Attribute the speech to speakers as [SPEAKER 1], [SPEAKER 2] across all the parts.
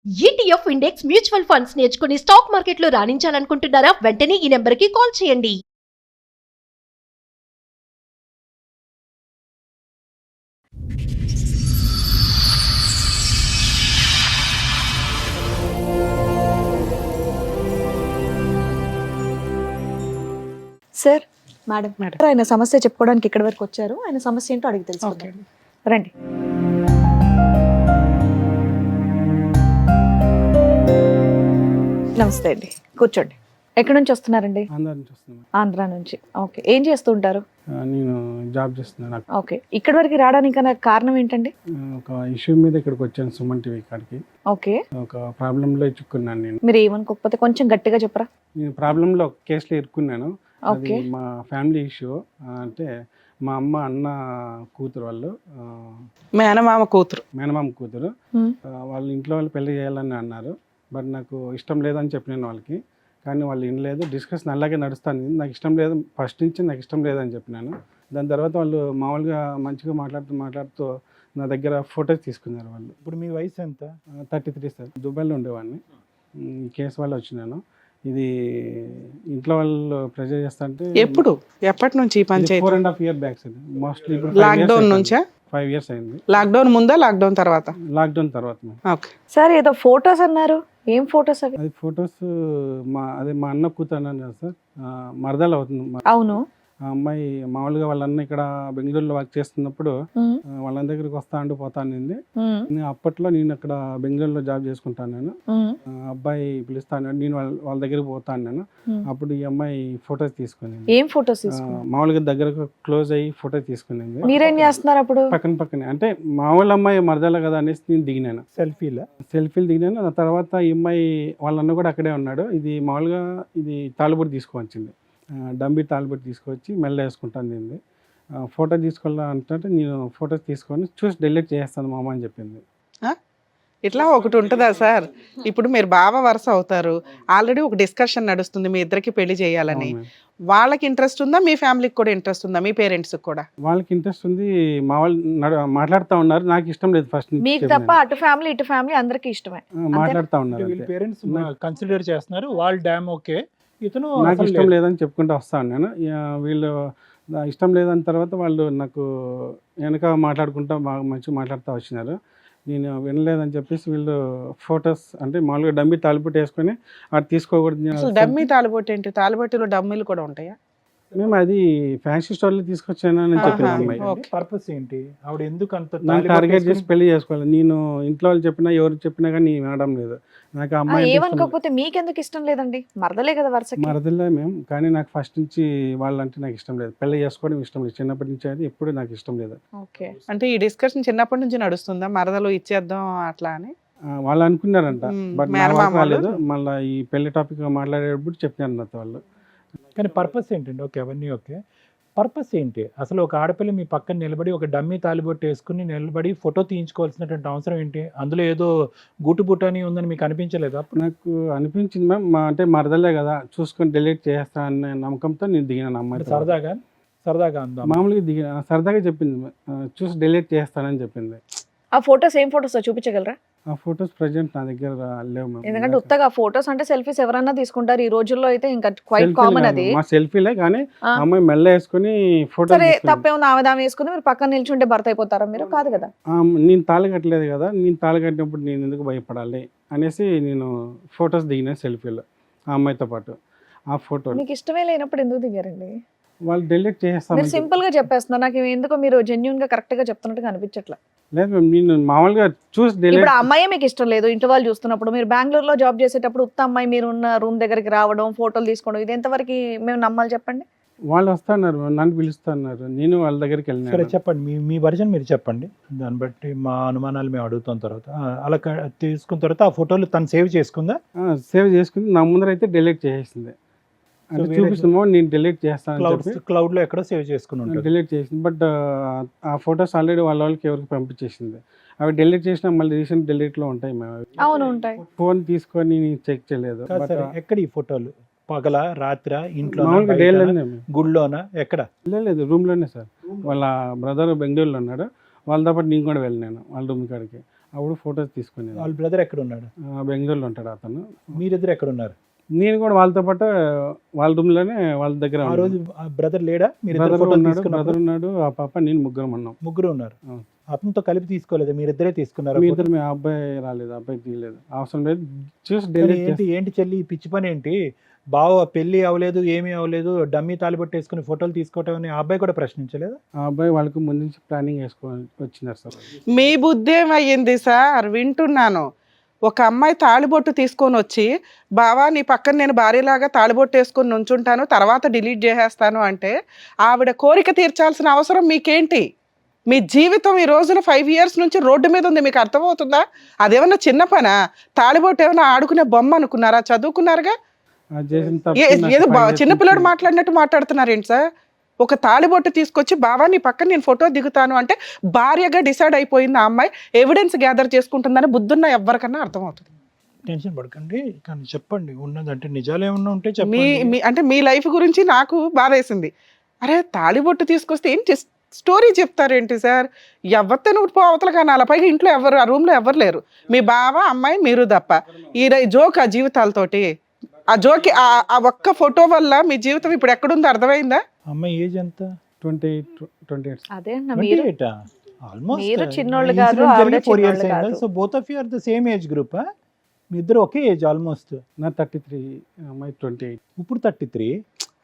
[SPEAKER 1] ETF index mutual funds నేర్చుకుని stock మార్కెట్లో రాణించాలనుకుంటున్నారా? వెంటనే ఈ నెంబర్కి కాల్ చేయండి.
[SPEAKER 2] సార్,
[SPEAKER 3] మేడం
[SPEAKER 2] ఆయన సమస్య చెప్పుకోవడానికి ఇక్కడి వరకు వచ్చారు. ఆయన సమస్య ఏంటో అడిగి తెలుసుకుందాం. రండి. నమస్తే అండి, కూర్చోండి. ఎక్కడి నుంచి వస్తున్నారండి?
[SPEAKER 4] ఆంధ్ర నుంచి వస్తున్నాను.
[SPEAKER 2] ఆంధ్ర నుంచి. ఓకే, ఏం చేస్తూ ఉంటారు?
[SPEAKER 4] నేను జాబ్ చేస్తున్నాను.
[SPEAKER 2] ఓకే, ఇక్కడి వరకు రావడానికి కారణం ఏంటండి?
[SPEAKER 4] ఒక ఇష్యూ మీద ఇక్కడికి వచ్చాను, సుమన్ టీవీ కాడికి.
[SPEAKER 2] ఓకే,
[SPEAKER 4] ఒక ప్రాబ్లంలో చిక్కున్నాను నేను.
[SPEAKER 2] మీరు ఏమనుకోకపోతే కొంచెం గట్టిగా చెప్పరా?
[SPEAKER 4] నేను ప్రాబ్లంలో ఒక కేసులో ఇరుక్కున్నాను. అది
[SPEAKER 2] ఓకే.
[SPEAKER 4] మా ఫ్యామిలీ ఇష్యూ. అంటే మా అమ్మ అన్న కూతురు వాళ్ళు,
[SPEAKER 3] మేనమామ కూతురు.
[SPEAKER 4] మేనమామ కూతురు.
[SPEAKER 2] హ్మ్.
[SPEAKER 4] వాళ్ళ ఇంట్లో వాళ్ళు పెళ్లి చేయాలని అన్నారు. బట్ నాకు ఇష్టం లేదని చెప్పినాను వాళ్ళకి. కానీ వాళ్ళు వినలేదు. డిస్కషన్ అలాగే నడుస్తాను. నాకు ఇష్టం లేదు, ఫస్ట్ నుంచి నాకు ఇష్టం లేదని చెప్పినాను. దాని తర్వాత వాళ్ళు మామూలుగా మంచిగా మాట్లాడుతూ నా దగ్గర ఫొటోస్ తీసుకున్నారు వాళ్ళు.
[SPEAKER 5] ఇప్పుడు మీ వయసు ఎంత?
[SPEAKER 4] 33 సార్. దుబాయ్లో ఉండేవాడిని. ఈ కేసు వల్ల వచ్చినాను. ఇది ఇంట్లో వాళ్ళు ప్రెజర్ చేస్తా అంటే
[SPEAKER 3] ఎప్పటి నుంచి ఈ పంచాయతీ?
[SPEAKER 4] 4.5 years బ్యాక్ సార్. మోస్ట్లీ ఇప్పుడు
[SPEAKER 3] లాక్డౌన్ నుంచా?
[SPEAKER 4] 5 years అయింది.
[SPEAKER 3] లాక్డౌన్ ముందా లాక్డౌన్ తర్వాత?
[SPEAKER 4] లాక్డౌన్ తర్వాత.
[SPEAKER 3] ఓకే.
[SPEAKER 2] సార్, ఏదో ఫొటోస్ అన్నారు, ఏం ఫొటోస్ అవి?
[SPEAKER 4] అది ఫొటోస్ మా అన్న కూతురు అన్నాను కదా సార్, మరదలు అవుతుంది.
[SPEAKER 2] అవును.
[SPEAKER 4] ఆ అమ్మాయి మామూలుగా వాళ్ళ అన్న ఇక్కడ బెంగళూరులో వర్క్ చేస్తున్నప్పుడు వాళ్ళ దగ్గరికి వస్తా అంటూ పోతా అనింది. అప్పట్లో నేను అక్కడ బెంగళూరులో జాబ్ చేసుకుంటాను. నేను అబ్బాయి పిలుస్తాను, నేను వాళ్ళ దగ్గరికి పోతాను. నేను అప్పుడు ఈ అమ్మాయి ఫొటోస్ తీసుకుని,
[SPEAKER 2] ఏం ఫొటోస్?
[SPEAKER 4] మామూలుగా దగ్గరకు క్లోజ్ అయ్యి ఫోటో తీసుకునింది.
[SPEAKER 2] మీరేం చేస్తున్నారు అప్పుడు?
[SPEAKER 4] పక్కనే అంటే మామూలు అమ్మాయి మరదల కదా అనేసి నేను దిగినాను. సెల్ఫీలు దిగినాను. ఆ తర్వాత ఈ అమ్మాయి వాళ్ళ అన్న కూడా అక్కడే ఉన్నాడు. ఇది మామూలుగా ఇది తాళిబొట్టు తీసుకువచ్చింది. డంబి తాళిబొట్టు తీసుకొచ్చి మెల్ల వేసుకుంటాను. దీన్ని ఫోటో తీసుకోవాలంటే నేను ఫొటోస్ తీసుకొని చూసి డిలీట్ చేస్తాను మామ అని చెప్పింది.
[SPEAKER 3] ఇట్లా ఒకటి ఉంటుందా సార్? ఇప్పుడు మీరు బావ వరుస అవుతారు, ఆల్రెడీ ఒక డిస్కషన్ నడుస్తుంది మీ ఇద్దరికి పెళ్లి చేయాలని. వాళ్ళకి ఇంట్రెస్ట్ ఉందా? మీ ఫ్యామిలీకి కూడా ఇంట్రెస్ట్ ఉందా? మీ పేరెంట్స్ కూడా?
[SPEAKER 4] వాళ్ళకి ఇంట్రెస్ట్ ఉంది. మా వాళ్ళు మాట్లాడుతూ ఉన్నారు. నాకు ఇష్టం లేదు ఫస్ట్ నుంచి.
[SPEAKER 2] మీకు తప్ప అటు ఫ్యామిలీ ఇటు ఫ్యామిలీ అందరికీ ఇష్టమే.
[SPEAKER 4] మాట్లాడుతూ ఉన్నారు.
[SPEAKER 5] వీళ్ళ పేరెంట్స్ కన్సిడర్ చేస్తున్నారు, వాళ్ళు డ్యామ్ ఓకే, ఇతను
[SPEAKER 4] నాకు ఇష్టం లేదని చెప్పుకుంటూ వస్తాను నేను. వీళ్ళు ఇష్టం లేదని తర్వాత వాళ్ళు నాకు వెనక మాట్లాడుకుంటా బాగా మంచిగా మాట్లాడుతూ వచ్చినారు. నేను వినలేదని చెప్పేసి వీళ్ళు ఫొటోస్ అంటే మామూలుగా డమ్మీ తాలిబొట్టు వేసుకొని అది తీసుకోకూడదు.
[SPEAKER 3] అసలు డమ్మీ తాలిబొట్టు ఏంటి? తాలిబొట్టులో డమ్మీలు కూడా ఉంటాయా?
[SPEAKER 4] మేము అది ఫ్యాన్సీ స్టోర్లో తీసుకొచ్చాను అని చెప్పిన అమ్మాయి.
[SPEAKER 5] పర్పస్ ఏంటి? ఆవిడ ఎందుకు అంత
[SPEAKER 4] నాకు టార్గెట్ చేసి పెళ్లి చేసుకోవాలి. నేను ఇంట్లో వాళ్ళు చెప్పినా ఎవరు చెప్పినా కానీ వినడం లేదు. నాకు అమ్మాయి
[SPEAKER 2] ఏమనుకోకపోతే మీకెందుకు ఇష్టం లేదండి? మరదలే కదా వరుసకి.
[SPEAKER 4] మరదలే మేము, కానీ నాకు ఫస్ట్ నుంచి వాళ్ళంటే నాకు ఇష్టం లేదు. పెళ్లి చేసుకోవడం ఇష్టం లేదు. చిన్నప్పటి నుంచి అది ఎప్పుడు నాకు ఇష్టం లేదు.
[SPEAKER 2] ఓకే.
[SPEAKER 3] అంటే ఈ డిస్కషన్ చిన్నప్పటి నుంచి నడుస్తుందా, మరదలు ఇచ్చేద్దాం అట్లా అని?
[SPEAKER 4] వాళ్ళు అనుకున్నారంట, బట్
[SPEAKER 3] మేనమామ
[SPEAKER 4] రాలేదు. మళ్ళీ ఈ పెళ్లి టాపిక్ మాట్లాడేటప్పుడు చెప్పినారు నాతో వాళ్ళు.
[SPEAKER 5] కానీ పర్పస్ ఏంటండి? ఓకే, అవన్నీ ఓకే. పర్పస్ ఏంటి అసలు? ఒక ఆడపిల్ల మీ పక్కన నిలబడి ఒక డమ్మీ తాలిబొట్టు వేసుకుని నిలబడి ఫోటో తీయించుకోవాల్సినటువంటి అవసరం ఏంటి? అందులో ఏదో గుట్టుబుట్టని ఉందని మీకు అనిపించలేదా?
[SPEAKER 4] నాకు అనిపించింది మ్యామ్. అంటే మరదలే కదా, చూసుకొని డిలీట్ చేస్తాననే నమ్మకంతో నేను దిగినాను అమ్మాయి.
[SPEAKER 5] సరదాగా ఉందా?
[SPEAKER 4] మామూలుగా దిగిన సరదాగా చెప్పింది, చూసి డిలీట్ చేస్తానని చెప్పింది.
[SPEAKER 2] ఆ ఫొటోస్ ఏం ఫొటోస్ చూపించగలరా?
[SPEAKER 4] ఆ ఫొటోస్ ప్రజెంట్ నా దగ్గర లేవు మ్యామ్.
[SPEAKER 2] ఎందుకంటే ఉత్తగా ఫొటోస్ అంటే సెల్ఫీస్ ఎవరైనా తీసుకుంటారు ఈ రోజుల్లో, అయితే ఇంకా క్వైట్ కామన్ అది.
[SPEAKER 4] మా సెల్ఫీలే, కానీ అమ్మాయి మెల్ల వేసుకుని ఫోటో.
[SPEAKER 2] సరే, తప్పేముంది? ఆమె వేసుకుని మీరు పక్కన నిల్చుంటే భర్త అయిపోతారా మీరు? కాదు కదా.
[SPEAKER 4] నేను తాళి కట్టలేదు కదా, నేను తాళి కట్టినప్పుడు నేను ఎందుకు భయపడాలి అనేసి నేను ఫొటోస్ దిగిన సెల్ఫీలు ఆ అమ్మాయితో పాటు. ఆ ఫోటో
[SPEAKER 2] మీకు ఇష్టమే లేనప్పుడు ఎందుకు దిగారండి?
[SPEAKER 4] వాళ్ళు డిలీట్ చేస్తాను.
[SPEAKER 2] మీరు సింపుల్ గా చెప్పేస్తున్నారు. నాకు ఎందుకో మీరు జెన్యున్ గా కరెక్ట్ గా చెప్తున్నట్టుగా అనిపించట్లేదు.
[SPEAKER 4] లేదు మ్యామ్, నేను మామూలుగా చూసి డిలీట్.
[SPEAKER 2] ఇప్పుడు ఆ అమ్మాయి మీకు ఇష్టం లేదు, ఇంట్లో వాళ్ళు చూస్తున్నప్పుడు. మీరు బెంగళూరులో జాబ్ చేసేటప్పుడు ఉత్త అమ్మాయి మీరు ఉన్న రూమ్ దగ్గరికి రావడం, ఫోటోలు తీసుకోవడం, ఇది ఎంతవరకు మేము నమ్మాలి చెప్పండి?
[SPEAKER 4] వాళ్ళు వస్తున్నారు, నన్ను పిలుస్తున్నారు, నేను వాళ్ళ దగ్గరికి
[SPEAKER 5] సరే
[SPEAKER 4] వెళ్ళినాను.
[SPEAKER 5] చెప్పండి, మీ వర్జన్ మీరు చెప్పండి. దాన్ని బట్టి మా అనుమానాలు మేము అడుగుతాం. తర్వాత అలా తీసుకున్న తర్వాత ఆ ఫోటోలు తను సేవ్ చేసుకుందా?
[SPEAKER 4] సేవ్ చేసుకుని నా ముందర అయితే డిలీట్ చేసేసింది. అంటే చూపిస్తున్నామో నేను డిలీట్ చేస్తాను,
[SPEAKER 5] క్లౌడ్ లో ఎక్కడో సేవ్ చేసుకుని ఉంటుంది.
[SPEAKER 4] డిలీట్ చేసింది. బట్ ఆ ఫొటోస్ ఆల్రెడీ వాళ్ళకి ఎవరికి పంపించేసింది. అవి డిలీట్ చేసినా మళ్ళీ రీసెంట్ డిలీట్ లో ఉంటాయి మేము.
[SPEAKER 2] అవును, ఉంటాయి.
[SPEAKER 4] ఫోన్ తీసుకొని చెక్ చేయలేదు.
[SPEAKER 5] ఎక్కడ ఈ ఫోటోలు? పగల, రాత్ర, ఇంట్లో, గుడిలోనా, ఎక్కడ?
[SPEAKER 4] లేదు, రూమ్ లోనే సార్. వాళ్ళ బ్రదర్ బెంగళూరులో ఉన్నాడు, వాళ్ళతో పాటు నేను కూడా వెళ్ళినాను వాళ్ళ రూమ్ కాడికి. అప్పుడు ఫొటోస్ తీసుకునేది.
[SPEAKER 5] వాళ్ళ బ్రదర్ ఎక్కడ ఉన్నాడు?
[SPEAKER 4] బెంగళూరులో ఉంటాడు అతను.
[SPEAKER 5] మీరిద్దరు ఎక్కడ ఉన్నారు?
[SPEAKER 4] నేను కూడా వాళ్ళతో పాటు వాళ్ళ రూమ్లోనే వాళ్ళ దగ్గర
[SPEAKER 5] ఆ రోజు బ్రదర్ లేడా? మీరు
[SPEAKER 4] బ్రదర్ ఉన్నాడు, బ్రదర్ ఉన్నాడు, ఆ పాప నేను ముగ్గురం ఉన్నాం.
[SPEAKER 5] ముగ్గురు ఉన్నారు.
[SPEAKER 4] అవును.
[SPEAKER 5] అతనితో కలిపి తీసుకోలేదు, మీరిద్దరే తీసుకున్నారు.
[SPEAKER 4] మీ ఇద్దరు, మీ అబ్బాయి రాలేదు, అబ్బాయి తీయలేదు, అవసరం లేదు, చూసి
[SPEAKER 5] ఏంటి చెల్లి ఈ పిచ్చి పని ఏంటి? బావ పెళ్లి అవ్వలేదు, ఏమీ అవ్వలేదు, డమ్మీ తాలిబొట్టు వేసుకుని ఫోటోలు తీసుకోవటం అని ఆ అబ్బాయి కూడా ప్రశ్నించలేదు?
[SPEAKER 4] ఆ అబ్బాయి వాళ్ళకి ముందు నుంచి ప్లానింగ్ వేసుకొని వచ్చినారు సార్.
[SPEAKER 3] మీ బుద్ధి ఏమయ్యింది సార్? వింటున్నాను. ఒక అమ్మాయి తాళిబొట్టు తీసుకొని వచ్చి, బావా నీ పక్కన నేను భార్యలాగా తాళిబొట్టు వేసుకొని నుంచుంటాను, తర్వాత డిలీట్ చేసేస్తాను అంటే, ఆవిడ కోరిక తీర్చాల్సిన అవసరం మీకేంటి? మీ జీవితం ఈ రోజున 5 years నుంచి రోడ్డు మీద ఉంది, మీకు అర్థమవుతుందా? అదేమన్నా చిన్న పనా? తాళిబొట్టు ఏమన్నా ఆడుకునే బొమ్మ అనుకున్నారా? చదువుకున్నారుగా.
[SPEAKER 4] అది చేసిన తప్పు
[SPEAKER 3] ఏదో
[SPEAKER 4] నాకు 5 years
[SPEAKER 3] చిన్నపిల్లడు
[SPEAKER 4] నుంచి-
[SPEAKER 3] మాట్లాడినట్టు మాట్లాడుతున్నారు ఏంటి సార్? ఒక తాళిబొట్టు తీసుకొచ్చి, బావా నీ పక్కన నేను ఫోటో దిగుతాను అంటే, భార్యగా డిసైడ్ అయిపోయింది ఆ అమ్మాయి, ఎవిడెన్స్ గ్యాదర్ చేసుకుంటుందని బుద్ధున్న ఎవరికన్నా అర్థమవుతుంది.
[SPEAKER 5] టెన్షన్ పడకండి, కానీ చెప్పండి ఉన్నదంటే నిజాలు ఏమన్నా ఉంటే
[SPEAKER 3] మీ
[SPEAKER 5] చెప్పండి.
[SPEAKER 3] మీ అంటే మీ లైఫ్ గురించి నాకు బాధేసింది. అరే తాళిబొట్టు తీసుకొస్తే ఏంటి స్టోరీ చెప్తారేంటి సార్? ఎవరితో నువ్వు పో అవతల కానీ అలా పైగా ఇంట్లో ఎవరు, ఆ రూమ్లో ఎవరు లేరు, మీ బావ అమ్మాయి మీరు తప్ప. ఈ జోక్ ఆ జీవితాలతోటి, ఆ జోకి ఆ ఒక్క ఫోటో వల్ల మీ జీవితం ఇప్పుడు ఎక్కడుందో అర్థమైందా?
[SPEAKER 5] అమ్మాయి ఏజ్ ఎంత?
[SPEAKER 4] 28.
[SPEAKER 2] అదే అన్న, మీరు
[SPEAKER 5] 28. ఆల్మోస్ట్
[SPEAKER 2] మీరు చిన్నోళ్ళు కాదు, ఆవిడ
[SPEAKER 5] 4 years
[SPEAKER 2] చిన్నోళ్ళు
[SPEAKER 5] అయిందా?
[SPEAKER 2] కాదు.
[SPEAKER 5] So both of you are the same age group. మీ ఇద్దరు ఒకే ఏజ్ ఆల్మోస్ట్.
[SPEAKER 4] నా 33, అమ్మాయి 28.
[SPEAKER 5] ఇప్పుడు 33.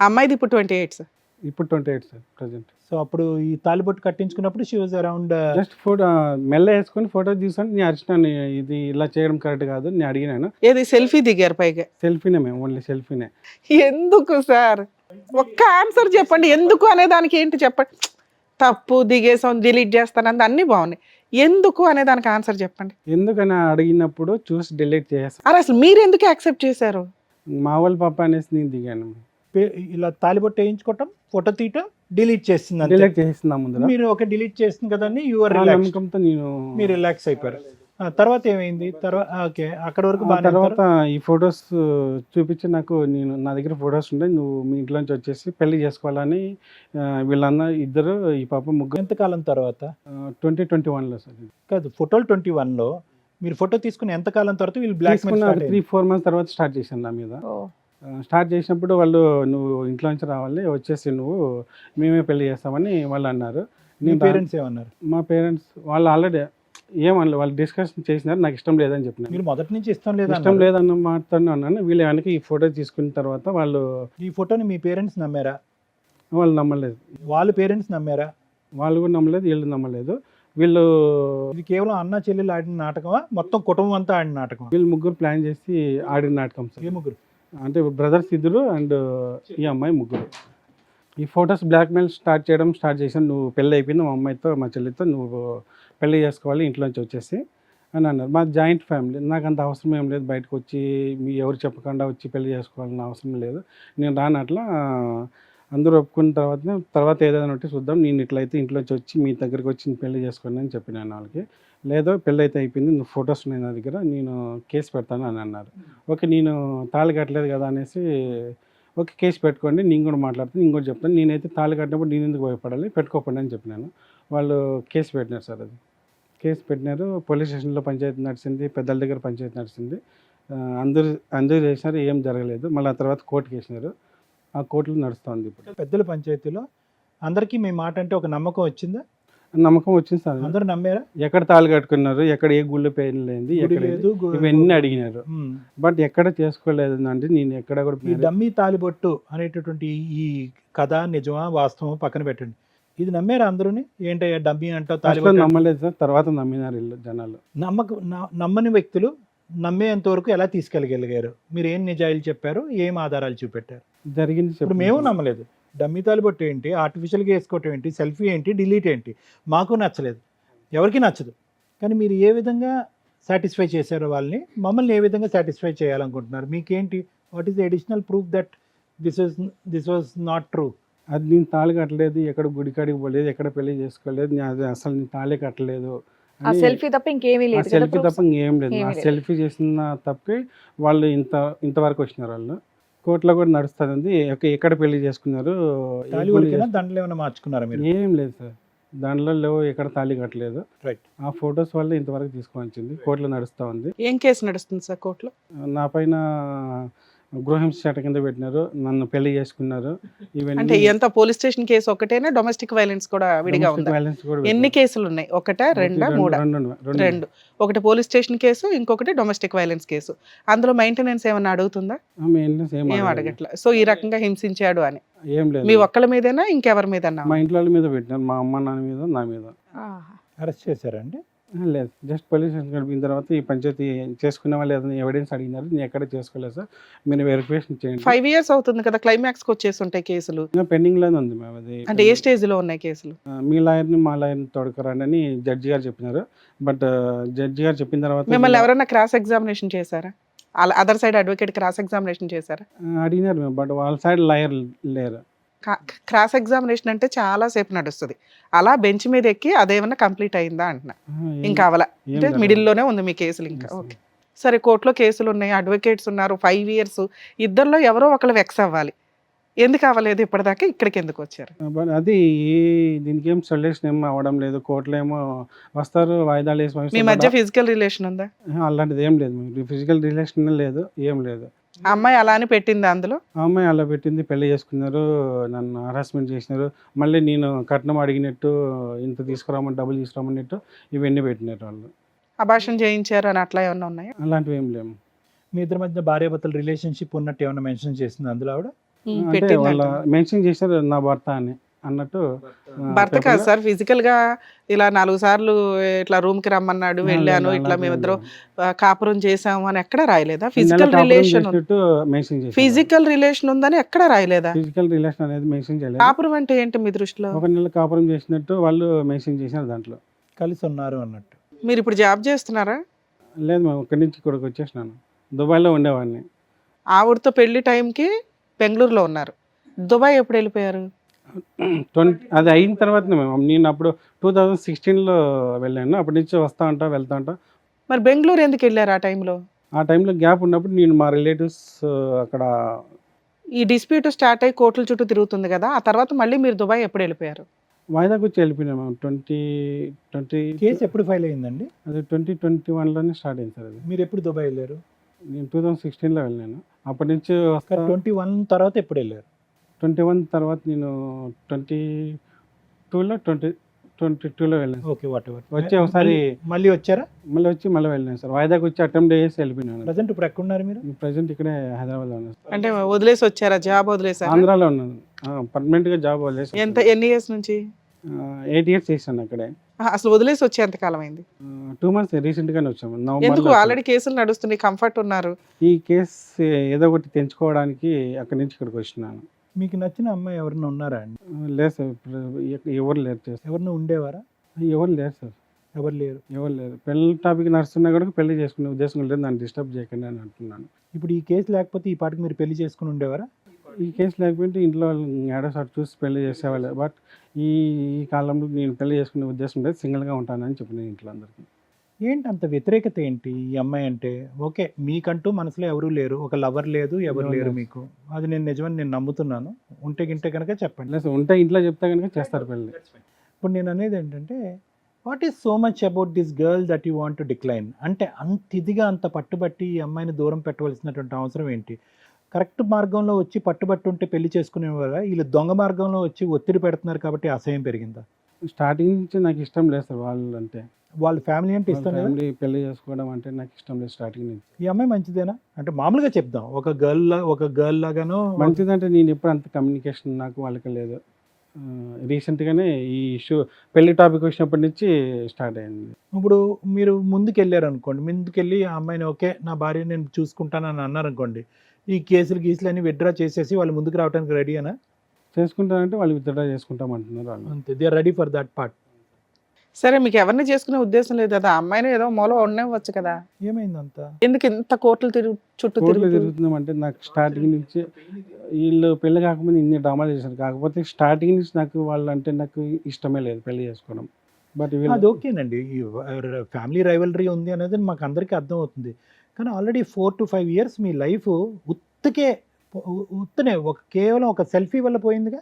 [SPEAKER 3] అమ్మాయిది ఇప్పుడు 28 సార్.
[SPEAKER 4] ఇప్పుడు 28 సార్ ప్రజెంట్.
[SPEAKER 5] సో అప్పుడు ఈ తాలిబొట్టు కట్టించుకున్నప్పుడు she was around.
[SPEAKER 4] Just photo మెల్ల వేసుకొని ఫోటో తీసుకొని నేను అరిచినాను, ఇది ఇలా చేయడం కరెక్ట్ కాదు, నేను అడిగినాను.
[SPEAKER 3] ఏది సెల్ఫీ దిగారు పైగా?
[SPEAKER 4] సెల్ఫీనే మేము, ఓన్లీ సెల్ఫీనే.
[SPEAKER 3] ఎందుకు సార్? ఒక్క ఆన్సర్ చెప్పండి, ఎందుకు అనే దానికి ఏంటి చెప్పండి. తప్పు దిగేసాం, డిలీట్ చేస్తాను అన్నీ బాగున్నాయి, ఎందుకు అనే దానికి ఆన్సర్ చెప్పండి.
[SPEAKER 4] ఎందుకని అడిగినప్పుడు చూసి డిలీట్ చేస్తాను.
[SPEAKER 3] అరే అసలు మీరు ఎందుకు యాక్సెప్ట్ చేశారు?
[SPEAKER 4] మా వాళ్ళ పాప అనేసి నేను దిగాను.
[SPEAKER 5] ఇలా తాలిబొట్టు వేయించుకోవటం, ఫోటో తీయటం, డిలీట్ చేస్తుంది.
[SPEAKER 4] డిలీట్ చేస్తున్నా ముందు
[SPEAKER 5] మీరు ఒక డిలీట్ చేస్తుంది కదండి, యువర్
[SPEAKER 4] నమ్మకంతో నేను.
[SPEAKER 5] మీరు రిలాక్స్ అయిపోయారు. తర్వాత ఏమైంది? తర్వాత ఓకే, అక్కడ వరకు బాగా.
[SPEAKER 4] తర్వాత ఈ ఫొటోస్ చూపించి నాకు, నేను నా దగ్గర ఫొటోస్ ఉండే, నువ్వు మీ ఇంట్లోంచి వచ్చేసి పెళ్లి చేసుకోవాలని వీళ్ళన్న ఇద్దరు, ఈ పాప ముగ్గురు.
[SPEAKER 5] ఎంతకాలం తర్వాత?
[SPEAKER 4] 2021లో సార్.
[SPEAKER 5] కాదు, ఫోటోలు 21లో మీరు ఫోటో తీసుకుని ఎంతకాలం తర్వాత వీళ్ళు బ్లాక్
[SPEAKER 4] 3-4 months తర్వాత స్టార్ట్ చేశాను నా మీద.
[SPEAKER 2] ఓ,
[SPEAKER 4] స్టార్ట్ చేసినప్పుడు వాళ్ళు, నువ్వు ఇంట్లోంచి రావాలి, వచ్చేసి నువ్వు మేమే పెళ్లి చేస్తామని వాళ్ళు అన్నారు.
[SPEAKER 5] మీ
[SPEAKER 4] నేను
[SPEAKER 5] పేరెంట్స్ ఏమన్నారు?
[SPEAKER 4] మా పేరెంట్స్ వాళ్ళు ఆల్రెడీ ఏమన్నా వాళ్ళు డిస్కషన్ చేసినారు, నాకు ఇష్టం లేదని చెప్పినాను.
[SPEAKER 5] మీరు మొదటి నుంచి ఇష్టం లేదా?
[SPEAKER 4] ఇష్టం లేదన్న మాటతో అన్నాను. వీళ్ళు వెనక ఈ ఫోటో తీసుకున్న తర్వాత వాళ్ళు
[SPEAKER 5] ఈ ఫోటోని మీ పేరెంట్స్ నమ్మారా?
[SPEAKER 4] వాళ్ళు నమ్మలేదు.
[SPEAKER 5] వాళ్ళ పేరెంట్స్ నమ్మారా?
[SPEAKER 4] వాళ్ళు కూడా నమ్మలేదు, వీళ్ళు నమ్మలేదు. వీళ్ళు
[SPEAKER 5] ఇది కేవలం అన్న చెల్లెలు ఆడిన నాటకమా, మొత్తం కుటుంబం అంతా ఆడిన నాటకమా?
[SPEAKER 4] వీళ్ళు ముగ్గురు ప్లాన్ చేసి ఆడిన నాటకం సార్.
[SPEAKER 5] ఏ ముగ్గురు?
[SPEAKER 4] అంటే బ్రదర్స్ ఇద్దరు అండ్ ఈ అమ్మాయి ముగ్గురు. ఈ ఫొటోస్ బ్లాక్మెయిల్ స్టార్ట్ చేశాను. నువ్వు పెళ్ళి అయిపోయింది, మా అమ్మాయితో మా చెల్లితో నువ్వు పెళ్ళి చేసుకోవాలి ఇంట్లోంచి వచ్చేసి అని అన్నారు. మా జాయింట్ ఫ్యామిలీ, నాకు అంత అవసరం ఏం లేదు, బయటకు వచ్చి మీ ఎవరు చెప్పకుండా వచ్చి పెళ్లి చేసుకోవాలన్న అవసరం లేదు, నేను రాను. అట్లా అందరూ ఒప్పుకున్న తర్వాత ఏదైనా ఉంటే చూద్దాం, నేను ఇట్లయితే ఇంట్లోంచి వచ్చి మీ దగ్గరికి వచ్చి నేను పెళ్లి చేసుకోండి అని చెప్పినాను వాళ్ళకి. లేదో పెళ్ళి అయితే అయిపోయింది, నువ్వు ఫొటోస్ ఉన్నాయి నా దగ్గర, నేను కేసు పెడతాను అని అన్నారు. ఓకే, నేను తాళి కట్టలేదు కదా అనేసి, ఓకే కేసు పెట్టుకోండి, నేను కూడా మాట్లాడుతాను, నేను కూడా చెప్తాను, నేనైతే తాళి కట్టినప్పుడు నేను ఎందుకు భయపడాలి, పెట్టుకోకండి అని చెప్పినాను. వాళ్ళు కేసు పెట్టినారు సార్. అది కేసు పెట్టినారు, పోలీస్ స్టేషన్లో పంచాయతీ నడిచింది, పెద్దల దగ్గర పంచాయతీ నడిచింది, అందరూ చేసినారు, ఏం జరగలేదు. మళ్ళీ ఆ తర్వాత కోర్టుకి వేసినారు, ఆ కోర్టులో నడుస్తుంది ఇప్పుడు.
[SPEAKER 5] పెద్దల పంచాయతీలో అందరికీ మీ మాట అంటే ఒక నమ్మకం వచ్చిందా?
[SPEAKER 4] నమ్మకం వచ్చింది సార్.
[SPEAKER 5] అందరూ నమ్మారా?
[SPEAKER 4] ఎక్కడ తాళి కట్టుకున్నారు, ఎక్కడ ఏ గుళ్ళు పెళ్ళింది,
[SPEAKER 5] గుడి
[SPEAKER 4] ఎక్కడ
[SPEAKER 5] లేదు,
[SPEAKER 4] ఇవన్నీ అడిగినారు.
[SPEAKER 5] ఉమ్.
[SPEAKER 4] బట్ ఎక్కడ చేసుకోలేదు అంటే, నేను ఎక్కడ
[SPEAKER 5] ఈ
[SPEAKER 4] కూడా
[SPEAKER 5] డమ్మీ తాలిబొట్టు అనేటటువంటి ఈ కథ నిజమా వాస్తవం పక్కన పెట్టండి, ఇది నమ్మారా అందరూని? ఏంటయ్యా డమ్మీ అంటావు,
[SPEAKER 4] ఫస్ట్లో
[SPEAKER 5] తాలిబొట్టు
[SPEAKER 4] నమ్మలేదు సార్, తర్వాత నమ్మినారు వీళ్ళు జనాలు.
[SPEAKER 5] నమ్మని వ్యక్తులు నమ్మేంత వరకు ఎలా తీసుకెళ్ళగలిగారు? మీరు ఏం నిజాయిలు చెప్పారు, ఏం ఆధారాలు చూపెట్టారు?
[SPEAKER 4] జరిగింది
[SPEAKER 5] ఇప్పుడు
[SPEAKER 4] చెప్పు.
[SPEAKER 5] మేము నమ్మలేదు. డమ్మీ తాలిబొట్టు ఏంటి, ఆర్టిఫిషియల్గా వేసుకోవటం ఏంటి, సెల్ఫీ ఏంటి, డిలీట్ ఏంటి, మాకు నచ్చలేదు, ఎవరికి నచ్చదు. కానీ మీరు ఏ విధంగా సాటిస్ఫై చేశారో వాళ్ళని, మమ్మల్ని ఏ విధంగా సాటిస్ఫై చేయాలనుకుంటున్నారు? మీకేంటి, what is the additional proof that this was not true?
[SPEAKER 4] అది నేను తాళి కట్టలేదు, ఎక్కడ గుడికాడికి పోలేదు, ఎక్కడ పెళ్లి చేసుకోలేదు, అది అసలు నేను తాళి కట్టలేదు,
[SPEAKER 2] ఆ సెల్ఫీ తప్ప ఇంకేమీ లేదు కదా
[SPEAKER 4] సెల్ఫీ
[SPEAKER 2] proofs?
[SPEAKER 4] తప్ప ఇంకేం లేదు.
[SPEAKER 2] ఏమీ
[SPEAKER 4] ఆ
[SPEAKER 2] లేదు.
[SPEAKER 4] సెల్ఫీ చేసిన తప్పకి వాళ్ళు ఇంతవరకు వచ్చినారు. వాళ్ళు కోర్టులో కూడా నడుస్తుంది, ఎక్కడ పెళ్లి చేసుకున్నారు, ఏ గుడి
[SPEAKER 5] తాలిబొట్టుకైనా దండలు ఏమైనా మార్చుకున్నారా మీరు?
[SPEAKER 4] ఏం లేదు సార్, దాంట్లో లేవు, ఎక్కడ తాళి కట్టలేదు.
[SPEAKER 5] రైట్.
[SPEAKER 4] ఆ ఫొటోస్ వల్ల ఇంతవరకు తీసుకొచ్చింది, కోర్టులో నడుస్తూ ఉంది.
[SPEAKER 3] ఏం కేసు నడుస్తుంది సార్ కోర్టులో?
[SPEAKER 4] నా పైన గృహహింస చట్టం కింద పెట్టినారు, నన్ను పెళ్లి చేసుకున్నారు.
[SPEAKER 3] అంటే
[SPEAKER 4] ఇవన్నీ
[SPEAKER 3] ఎంత పోలీస్ స్టేషన్ కేసు ఒకటేనా, డొమెస్టిక్ వైలెన్స్ కూడా విడిగా
[SPEAKER 4] domestic
[SPEAKER 3] ఉందా?
[SPEAKER 4] violence కూడా
[SPEAKER 3] ఎన్ని కేసులు ఉన్నాయి? ఒకటా, రెండా, మూడా?
[SPEAKER 4] రెండు.
[SPEAKER 3] రెండు. ఒకటి పోలీస్ స్టేషన్ కేసు, ఇంకొకటి డొమెస్టిక్ వైలెన్స్ కేసు. అందులో మెయింటెనెన్స్ ఏమన్నా అడుగుతుందా? ఏం అడగట్లా. సో ఈ రకంగా హింసించాడు అని
[SPEAKER 4] ఏం లేదు.
[SPEAKER 3] మీ ఒక్కళ్ళ మీదేనా, ఇంకెవరి మీద?
[SPEAKER 4] మా ఇంట్లో వాళ్ళ మీద పెట్టినారు, మా అమ్మ నాన్న మీద, నా మీద.
[SPEAKER 5] అరెస్ట్ చేశారండి?
[SPEAKER 4] లేదు, జస్ట్ పోలీస్ స్టేషన్ గడిపిన తర్వాత ఈ పంచాయతీ చేసుకునే వాళ్ళు ఏదైనా ఎవిడెన్స్ అడిగినారు, నేను ఎక్కడ చేసుకోలేదు సార్, మీరు వెరిఫికేషన్ చేయండి.
[SPEAKER 3] 5 years అవుతుంది కదా, క్లైమాక్స్కి వచ్చేసి ఉంటాయి కేసులు.
[SPEAKER 4] ఇంకా పెండింగ్లోనే ఉంది మేము అది.
[SPEAKER 3] అంటే ఏ స్టేజ్ లో ఉన్నాయి కేసులు?
[SPEAKER 4] మీ లాయర్ని మా లాయర్ని తోడుకురండి అని జడ్జి గారు చెప్పినారు. బట్ జడ్జి గారు చెప్పిన తర్వాత
[SPEAKER 3] మిమ్మల్ని ఎవరైనా క్రాస్ ఎగ్జామినేషన్ చేశారా? Other side advocate cross examination చేశారా?
[SPEAKER 4] అడిగినారు మేము, బట్ వాళ్ళ సైడ్ లాయర్ లేరు.
[SPEAKER 3] క్రాస్ ఎగ్జామినేషన్ అంటే చాలా సేపు నడుస్తుంది. అలా బెంచ్ మీద ఎక్కి అదేమన్నా కంప్లీట్ అయిందా అంటున్నా. ఇంకా అవలా అంటే మిడిల్లోనే ఉంది మీ కేసులు ఇంకా. ఓకే సరే, కోర్టులో కేసులు ఉన్నాయి, అడ్వకేట్స్ ఉన్నారు, 5 years. ఇద్దరిలో ఎవరో ఒకళ్ళు వెక్స్ అవ్వాలి. ఎందుకు అవ్వలేదు ఇప్పటిదాకా? ఇక్కడికి ఎందుకు వచ్చారు?
[SPEAKER 4] బట్ అది దీనికి ఏం సొల్యూషన్ ఏం అవ్వడం లేదు. కోర్టులో ఏమో వస్తారు, వాయిదాలు వేసి
[SPEAKER 3] మీ
[SPEAKER 4] పంపిస్తారు.
[SPEAKER 3] మధ్య ఫిజికల్ రిలేషన్ ఉందా?
[SPEAKER 4] అలాంటిది ఏం లేదు, ఫిజికల్ రిలేషన్ లేదు, ఏం లేదు.
[SPEAKER 3] ఆ అమ్మాయి అలా అని పెట్టింది అందులో?
[SPEAKER 4] ఆ అమ్మాయి అలా పెట్టింది, పెళ్లి చేసుకున్నారు, నన్ను హరాస్మెంట్ చేసినారు, మళ్ళీ నేను కట్నం అడిగినట్టు, ఇంత తీసుకురామని, డబ్బులు తీసుకురామన్నట్టు ఇవన్నీ పెట్టినారు వాళ్ళు.
[SPEAKER 3] అభాషణ చేయించారు అని అట్లా ఏమన్నా ఉన్నాయా?
[SPEAKER 4] అలాంటివి ఏం లేవు.
[SPEAKER 5] మీ ఇద్దరి మధ్య భార్యాభర్తల రిలేషన్షిప్ ఉన్నట్టు ఏమైనా మెన్షన్ చేసింది అందులో ఆవిడ?
[SPEAKER 4] అంటే
[SPEAKER 3] పెట్టింది
[SPEAKER 4] వాళ్ళ
[SPEAKER 3] అంటారు.
[SPEAKER 4] మెన్షన్ చేశారు నా భర్త అని అన్నట్టు.
[SPEAKER 3] భర్త కాదు సార్, ఫిజికల్ గా ఇలా 4 సార్లు ఇట్లా రూమ్ కి రమ్మన్నాడు, వెళ్ళాను, ఇట్లా మేమిద్దరం కాపురం చేసాము అని ఎక్కడ రాయలేదా? ఫిజికల్ రిలేషన్
[SPEAKER 4] మెన్షన్ చేశారు.
[SPEAKER 3] ఫిజికల్ రిలేషన్ ఉందని ఎక్కడ రాయలేదా?
[SPEAKER 4] ఫిజికల్ రిలేషన్ అనేది మెన్షన్ చేయలేదు.
[SPEAKER 3] కాపురం అంటే ఏంటి మీ దృష్టిలో?
[SPEAKER 4] ఒక నెల కాపురం చేసినట్టు వాళ్ళు మెన్షన్ చేశారు దాంట్లో.
[SPEAKER 5] కలిసి ఉన్నారు అన్నట్టు.
[SPEAKER 3] మీరు ఇప్పుడు జాబ్ చేస్తున్నారా?
[SPEAKER 4] లేదు, మేము ఇక్కడి నుంచి ఇక్కడికి వచ్చేసినాను. దుబాయ్లో ఉండేవాడిని.
[SPEAKER 3] ఆవిడతో పెళ్లి టైంకి బెంగళూరులో ఉన్నారు. దుబాయ్ ఎప్పుడు వెళ్ళిపోయారు?
[SPEAKER 4] అది అయిన తర్వాత నేను అప్పుడు 2016లో వెళ్ళాను. అప్పటి నుంచి వస్తా ఉంటా, వెళ్తా ఉంటా.
[SPEAKER 3] మరి బెంగళూరు ఎందుకు వెళ్ళారు ఆ టైంలో?
[SPEAKER 4] ఆ టైంలో గ్యాప్ ఉన్నప్పుడు నేను మా రిలేటివ్స్ అక్కడ.
[SPEAKER 3] ఈ డిస్ప్యూట్ స్టార్ట్ అయ్యి కోర్టుల చుట్టూ తిరుగుతుంది కదా, ఆ తర్వాత మళ్ళీ మీరు దుబాయ్ ఎప్పుడు వెళ్ళిపోయారు?
[SPEAKER 4] వాయిదాకి వచ్చి వెళ్ళిపోయినాము. 2020
[SPEAKER 5] కేసు ఎప్పుడు ఫైల్ అయిందండి?
[SPEAKER 4] అది 2021లోనే స్టార్ట్ అయింది సార్. అది
[SPEAKER 5] మీరు ఎప్పుడు దుబాయ్ వెళ్ళారు?
[SPEAKER 4] నేను 2016లో వెళ్ళాను. అప్పటి నుంచి
[SPEAKER 5] 21 తర్వాత ఎప్పుడు వెళ్ళారు?
[SPEAKER 4] 21 తర్వాత నేను 22లో వెళ్ళాను.
[SPEAKER 5] Okay, what ever.
[SPEAKER 4] వచ్చి ఒకసారి
[SPEAKER 5] మళ్ళీ వచ్చారా?
[SPEAKER 4] మళ్ళీ వెళ్ళాను సార్. వాయిదాకి వచ్చి అటెంప్ట్ చేసి వెళ్ళిపోయినాను.
[SPEAKER 5] ప్రజెంట్ ఇప్పుడు ఎక్కడ ఉన్నారు మీరు?
[SPEAKER 4] ప్రజెంట్ ఇక్కడే హైదరాబాద్లో ఉన్నాను.
[SPEAKER 3] అంటే వదిలేసి వచ్చారా? జాబ్ వదిలేసారా?
[SPEAKER 4] ఆంధ్రాలో ఉన్నాను. పర్మనెంట్గా జాబ్ వదిలేసి.
[SPEAKER 3] ఎన్ని ఇయర్స్ నుంచి?
[SPEAKER 4] 8 years చేశాను అక్కడే.
[SPEAKER 3] అసలు వదిలేసి వచ్చే ఎంత కాలం అయింది?
[SPEAKER 4] 2 months రీసెంట్గానే వచ్చాము.
[SPEAKER 3] ఎందుకు?
[SPEAKER 4] నవంబర్లో.
[SPEAKER 3] ఆల్రెడీ కేసులు నడుస్తున్నాయి, కంఫర్ట్ ఉన్నారు.
[SPEAKER 4] ఈ కేసు ఏదో ఒకటి తెంచుకోవడానికి అక్కడి నుంచి ఇక్కడికి వచ్చినాను.
[SPEAKER 5] మీకు నచ్చిన అమ్మాయి ఎవరైనా ఉన్నారా అండి?
[SPEAKER 4] లేదు సార్, ఇప్పుడు ఎవరు లేరు చేస్తారు.
[SPEAKER 5] ఎవరిని ఉండేవారా?
[SPEAKER 4] ఎవరు లేరు సార్,
[SPEAKER 5] ఎవరు లేరు.
[SPEAKER 4] ఎవరు లేరు. పెళ్లి టాపిక్ నడుస్తున్నా కూడా పెళ్లి చేసుకునే ఉద్దేశం లేదు, నన్ను డిస్టర్బ్ చేయకండి అని అంటున్నాను.
[SPEAKER 5] ఇప్పుడు ఈ కేసు లేకపోతే ఈ పాటికి మీరు పెళ్లి చేసుకుని ఉండేవారా?
[SPEAKER 4] ఈ కేసు లేకపోతే ఇంట్లో వాళ్ళు ఏడో సార్ చూసి పెళ్లి చేసేవాళ్ళు. బట్ ఈ కాలంలో నేను పెళ్లి చేసుకునే ఉద్దేశం లేదు, సింగిల్గా ఉంటానని చెప్పిన ఇంట్లో అందరికీ.
[SPEAKER 5] ఏంటి అంత వ్యతిరేకత ఏంటి ఈ అమ్మాయి అంటే? ఓకే, మీకంటూ మనసులో ఎవరూ లేరు, ఒక లవర్ లేదు, ఎవరు లేరు మీకు. అది నేను నిజమని నేను నమ్ముతున్నాను. ఉంటే గింటే కనుక చెప్పండి.
[SPEAKER 4] లేదు, ఉంటే ఇంట్లో చెప్తే కనుక చేస్తారు పెళ్ళి.
[SPEAKER 5] ఇప్పుడు నేను అనేది ఏంటంటే, what is so much about this girl that you want to decline? అంటే అంత ఇదిగా అంత పట్టుబట్టి ఈ అమ్మాయిని దూరం పెట్టవలసినటువంటి అవసరం ఏంటి? కరెక్ట్ మార్గంలో వచ్చి పట్టుబట్టి ఉంటే పెళ్లి చేసుకునేవారా? వీళ్ళు దొంగ మార్గంలో వచ్చి ఒత్తిడి పెడుతున్నారు కాబట్టి అసహ్యం పెరిగిందా?
[SPEAKER 4] స్టార్టింగ్ నుంచి నాకు ఇష్టం లేదు సార్ వాళ్ళు అంటే.
[SPEAKER 5] వాళ్ళ ఫ్యామిలీ అంటే ఇష్టం లేదా?
[SPEAKER 4] ఫ్యామిలీ పెళ్లి చేసుకోవడం అంటే నాకు ఇష్టం లేదు స్టార్టింగ్ నుంచి.
[SPEAKER 5] ఈ అమ్మాయి మంచిదేనా అంటే మామూలుగా చెప్దాం, ఒక గర్ల్ లాగానో?
[SPEAKER 4] మంచిదంటే నేను ఎప్పుడు అంత కమ్యూనికేషన్ నాకు వాళ్ళకి లేదు. రీసెంట్గానే ఈ ఇష్యూ పెళ్లి టాపిక్ వచ్చినప్పటి నుంచి స్టార్ట్ అయింది.
[SPEAKER 5] ఇప్పుడు మీరు ముందుకు వెళ్ళారు అనుకోండి, ముందుకెళ్ళి ఆ అమ్మాయిని ఓకే నా భార్య నేను చూసుకుంటానని అన్నారు అనుకోండి, ఈ కేసులు అన్ని విత్డ్రా చేసేసి వాళ్ళు ముందుకు రావడానికి రెడీ అనా?
[SPEAKER 4] చేసుకుంటానంటే వాళ్ళు విత్డ్రా చేసుకుంటామంటున్నారు వాళ్ళు.
[SPEAKER 5] అంతే, they are ready for that part.
[SPEAKER 3] సరే, మీకు ఎవరిని చేసుకునే ఉద్దేశం లేదు కదా, అమ్మాయిని ఏదో మూల ఉండవచ్చు కదా,
[SPEAKER 5] ఏమైందంత?
[SPEAKER 3] ఎందుకు ఇంత కోర్టులు చుట్టూ
[SPEAKER 4] కోర్టులో
[SPEAKER 3] తిరుగుతూ?
[SPEAKER 4] తిరుగుతున్నామంటే నాకు స్టార్టింగ్ నుంచి వీళ్ళు పెళ్లి కాకముందు ఇన్ని డ్రామాలు చేశారు. కాకపోతే స్టార్టింగ్ నుంచి నాకు వాళ్ళు అంటే నాకు ఇష్టమే లేదు పెళ్లి చేసుకోవడం. బట్
[SPEAKER 5] అది ఓకేనండి, ఫ్యామిలీ రైవలరీ ఉంది అనేది మాకు అందరికీ అర్థం అవుతుంది. కానీ ఆల్రెడీ 4 to 5 years మీ లైఫ్ ఉత్తనే కేవలం ఒక సెల్ఫీ వల్ల పోయిందిగా.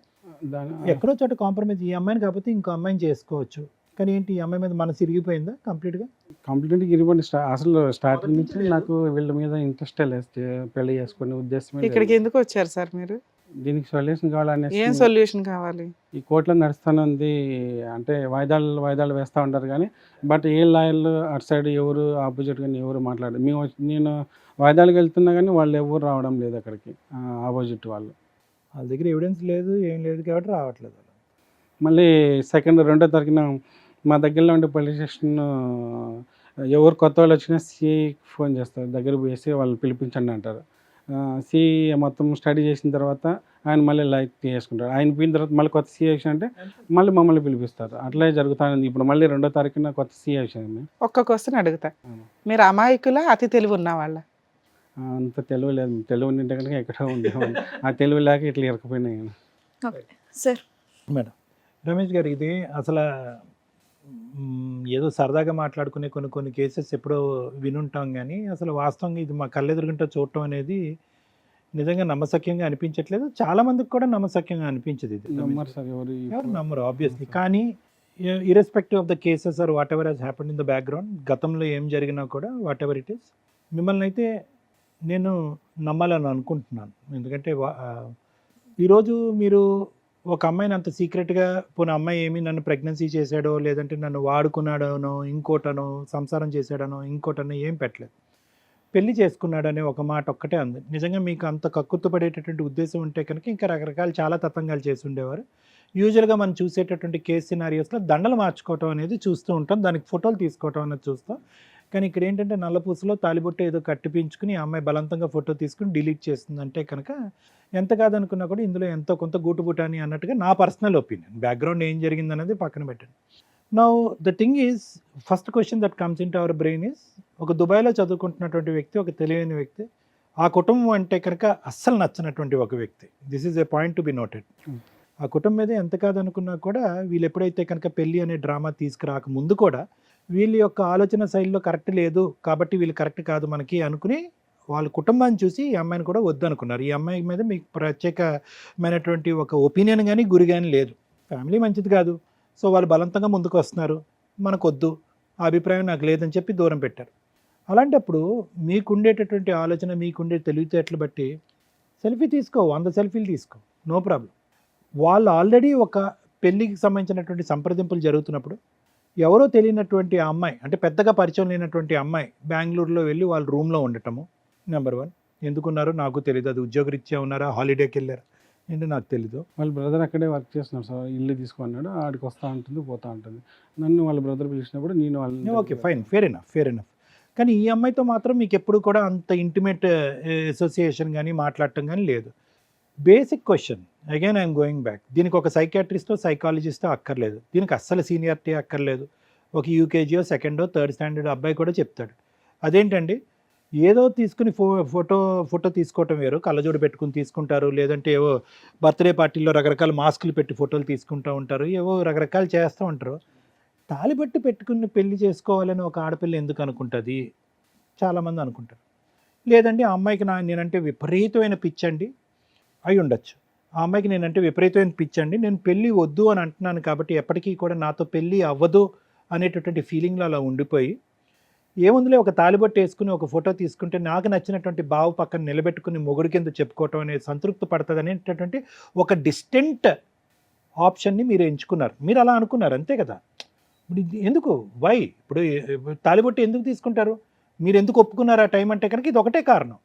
[SPEAKER 4] దాని
[SPEAKER 5] ఎక్కడో చోట కాంప్రమైజ్, ఈ అమ్మాయిని కాకపోతే ఇంకో అమ్మాయిని చేసుకోవచ్చు, కానీ ఏంటి ఈ అమ్మాయి మీద మనసు ఇరిగిపోయిందా కంప్లీట్గా?
[SPEAKER 4] కంప్లీట్గా ఇరిగిపోయింది. అసలు స్టార్టింగ్ నుంచి నాకు వీళ్ళ మీద ఇంట్రెస్ట్ లేదు, పెళ్లి చేసుకునే ఉద్దేశమే
[SPEAKER 3] ఇక్కడికి
[SPEAKER 4] లేదు.
[SPEAKER 3] ఎందుకు వచ్చారు సార్ మీరు?
[SPEAKER 4] దీనికి సొల్యూషన్ కావాలనేసి
[SPEAKER 3] ఏం సొల్యూషన్ కావాలి?
[SPEAKER 4] ఈ కోర్టులో నడుస్తూనే ఉంది. అంటే వాయిదాలు వేస్తూ ఉంటారు కానీ బట్ ఏ లాయర్లు అటు సైడ్ ఎవరు ఆపోజిట్ కానీ ఎవరు మాట్లాడారు. నేను వాయిదాలకు వెళ్తున్నా కానీ వాళ్ళు ఎవరు రావడం లేదు అక్కడికి, ఆపోజిట్ వాళ్ళు.
[SPEAKER 5] వాళ్ళ దగ్గర ఎవిడెన్స్ లేదు, ఏం లేదు కాబట్టి రావట్లేదు.
[SPEAKER 4] మళ్ళీ 2వ తారీఖున మా దగ్గరలో ఉండే పోలీస్ స్టేషన్ ఎవరు కొత్త వాళ్ళు వచ్చినా సిఐకి ఫోన్ చేస్తారు, దగ్గర పోయేసి వాళ్ళు పిలిపించండి అంటారు. సిఐ మొత్తం స్టడీ చేసిన తర్వాత ఆయన మళ్ళీ లైక్ చేసుకుంటారు. ఆయన పోయిన తర్వాత మళ్ళీ కొత్త సిఐ అంటే మళ్ళీ మమ్మల్ని పిలిపిస్తారు. అట్లే జరుగుతుంది. ఇప్పుడు మళ్ళీ 2వ తారీఖున కొత్త సిఐ వచ్చింది.
[SPEAKER 3] ఒక్క క్వశ్చన్ అడుగుతా, మీరు అమాయకుల అతి తెలివి ఉన్న వాళ్ళ?
[SPEAKER 4] అంత తెలివి లేదు. తెలివి ఉంటే కనుక ఎక్కడో ఉండేవాళ్ళు. ఆ తెలివి లేక ఇట్లా ఇరకపోయినాయి.
[SPEAKER 2] సార్
[SPEAKER 5] మేడం రమేష్ గారు, ఇది అసలు ఏదో సరదాగా మాట్లాడుకునే కొన్ని కేసెస్ ఎప్పుడో వినుంటాం, కానీ అసలు వాస్తవంగా ఇది మా కళ్ళెదురుగుంట చూడటం అనేది నిజంగా నమ్మశక్యంగా అనిపించట్లేదు. చాలా మందికి కూడా నమ్మశక్యంగా అనిపించదు. ఇది
[SPEAKER 4] నమ్మరు సార్,
[SPEAKER 5] ఎవరు నమ్మరు ఆబ్వియస్లీ. కానీ irrespective of the cases or whatever has happened in the background, గతంలో ఏం జరిగినా కూడా వాట్ ఎవర్ ఇట్ ఈస్, మిమ్మల్ని అయితే నేను నమ్మాలని అనుకుంటున్నాను. ఎందుకంటే ఈరోజు మీరు ఒక అమ్మాయిని అంత సీక్రెట్గా, పోనీ అమ్మాయి ఏమి నన్ను ప్రెగ్నెన్సీ చేశాడో, లేదంటే నన్ను వాడుకున్నాడనో, ఇంకోటనో, సంసారం చేశాడనో, ఇంకోటనో ఏం పెట్టలేదు. పెళ్లి చేసుకున్నాడనే ఒక మాట ఒక్కటే అంది. నిజంగా మీకు అంత కక్కుర్తుపడేటటువంటి ఉద్దేశం ఉంటే కనుక ఇంకా రకరకాల చాలా తతంగాలు చేసి ఉండేవారు. యూజువల్గా మనం చూసేటటువంటి కేస్ సినారియోస్లో దండలు మార్చుకోవటం అనేది చూస్తూ ఉంటాం, దానికి ఫోటోలు తీసుకోవటం అనేది చూస్తాం. కానీ ఇక్కడ ఏంటంటే నల్లపూసలో తాలిబొట్టు ఏదో కట్టిపించుకుని ఆ అమ్మాయి బలవంతంగా ఫోటో తీసుకుని డిలీట్ చేస్తుందంటే కనుక ఎంత కాదనుకున్నా కూడా ఇందులో ఎంతో కొంత గూటుబుటాని అన్నట్టుగా నా పర్సనల్ ఒపీనియన్. బ్యాక్గ్రౌండ్ ఏం జరిగింది అనేది పక్కన పెట్టండి. Now the thing is, first question that comes in to our brain is, ఒక దుబాయ్లో చదువుకుంటున్నటువంటి వ్యక్తి, ఒక తెలియని వ్యక్తి, ఆ కుటుంబం అంటే కనుక అస్సలు నచ్చినటువంటి ఒక వ్యక్తి. This is a point to be noted. ఆ కుటుంబం మీద ఎంత కాదనుకున్నా కూడా వీళ్ళు ఎప్పుడైతే కనుక పెళ్ళి అనే డ్రామా తీసుకురాక ముందు కూడా వీళ్ళ యొక్క ఆలోచన శైలిలో కరెక్ట్ లేదు కాబట్టి వీళ్ళు కరెక్ట్ కాదు మనకి అనుకుని వాళ్ళ కుటుంబాన్ని చూసి ఈ అమ్మాయిని కూడా వద్దనుకున్నారు. ఈ అమ్మాయి మీద మీకు ప్రత్యేకమైనటువంటి ఒక ఒపీనియన్ కానీ గురి కానీ లేదు. ఫ్యామిలీ మంచిది కాదు, సో వాళ్ళు బలవంతంగా ముందుకు వస్తున్నారు, మనకొద్దు, ఆ అభిప్రాయం నాకు లేదని చెప్పి దూరం పెట్టారు. అలాంటప్పుడు మీకుండేటటువంటి ఆలోచన, మీకుండే తెలివితేటలు బట్టి సెల్ఫీ తీసుకో, 100 సెల్ఫీలు తీసుకో, నో ప్రాబ్లం. వాళ్ళు ఆల్రెడీ ఒక పెళ్ళికి సంబంధించినటువంటి సంప్రదింపులు జరుగుతున్నప్పుడు ఎవరో తెలియనటువంటి ఆ అమ్మాయి, అంటే పెద్దగా పరిచయం లేనటువంటి అమ్మాయి బెంగళూరులో వెళ్ళి వాళ్ళ రూమ్లో ఉండటము. నెంబర్ 1, ఎందుకున్నారో నాకు తెలియదు. అది ఉద్యోగరీత్యా ఉన్నారా, హాలిడేకి వెళ్ళారా ఏంటో నాకు తెలీదు.
[SPEAKER 4] వాళ్ళ బ్రదర్ అక్కడే వర్క్ చేస్తున్నారు సార్, ఇల్లు తీసుకున్నాడు, ఆడికి వస్తూ ఉంటుంది పోతూ ఉంటుంది. నన్ను వాళ్ళ బ్రదర్ పిలిచినప్పుడు నేను వాళ్ళని
[SPEAKER 5] ఓకే ఫైన్, ఫేర్ ఎనఫ్. కానీ ఈ అమ్మాయితో మాత్రం మీకు ఎప్పుడు కూడా అంత ఇంటిమేట్ అసోసియేషన్ కానీ మాట్లాడటం కానీ లేదు. Basic question, again I'm going back, దీనికి ఒక సైకాట్రిస్టో సైకాలజిస్టో అక్కర్లేదు, దీనికి అస్సలు సీనియారిటీ అక్కర్లేదు. ఒక యూకేజీయో 2nd, 3rd స్టాండర్డ్ అబ్బాయి కూడా చెప్తాడు. అదేంటండి, ఏదో తీసుకుని ఫోటో తీసుకోవటం వేరు, కళ్ళజోడు పెట్టుకుని తీసుకుంటారు, లేదంటే ఏవో బర్త్డే పార్టీల్లో రకరకాల మాస్కులు పెట్టి ఫోటోలు తీసుకుంటూ ఉంటారు, ఏవో రకరకాలు చేస్తూ ఉంటారు. తాళిబట్టు పెట్టుకుని పెళ్లి చేసుకోవాలని ఒక ఆడపిల్ల ఎందుకు అనుకుంటుంది? చాలామంది అనుకుంటారు. లేదండి ఆ అమ్మాయికి నేనంటే విపరీతమైన పిచ్చండి అయి ఉండొచ్చు. ఆ అమ్మాయికి నేనంటే విపరీతమైన పిచ్చండి, నేను పెళ్ళి వద్దు అని అంటున్నాను కాబట్టి ఎప్పటికీ కూడా నాతో పెళ్ళి అవ్వదు అనేటటువంటి ఫీలింగ్లో అలా ఉండిపోయి, ఏముందిలే ఒక తాలిబొట్టు వేసుకుని ఒక ఫోటో తీసుకుంటే నాకు నచ్చినటువంటి బావు పక్కన నిలబెట్టుకుని మొగుడు కింద చెప్పుకోవటం అనేది సంతృప్తి పడుతుంది అనేటటువంటి ఒక డిస్టెంట్ ఆప్షన్ని మీరు ఎంచుకున్నారు. మీరు అలా అనుకున్నారు అంతే కదా. ఇప్పుడు ఎందుకు వై ఇప్పుడు తాలిబొట్టు ఎందుకు తీసుకుంటారు? మీరు ఎందుకు ఒప్పుకున్నారు ఆ టైం అంటే కనుక ఇది ఒకటే కారణం.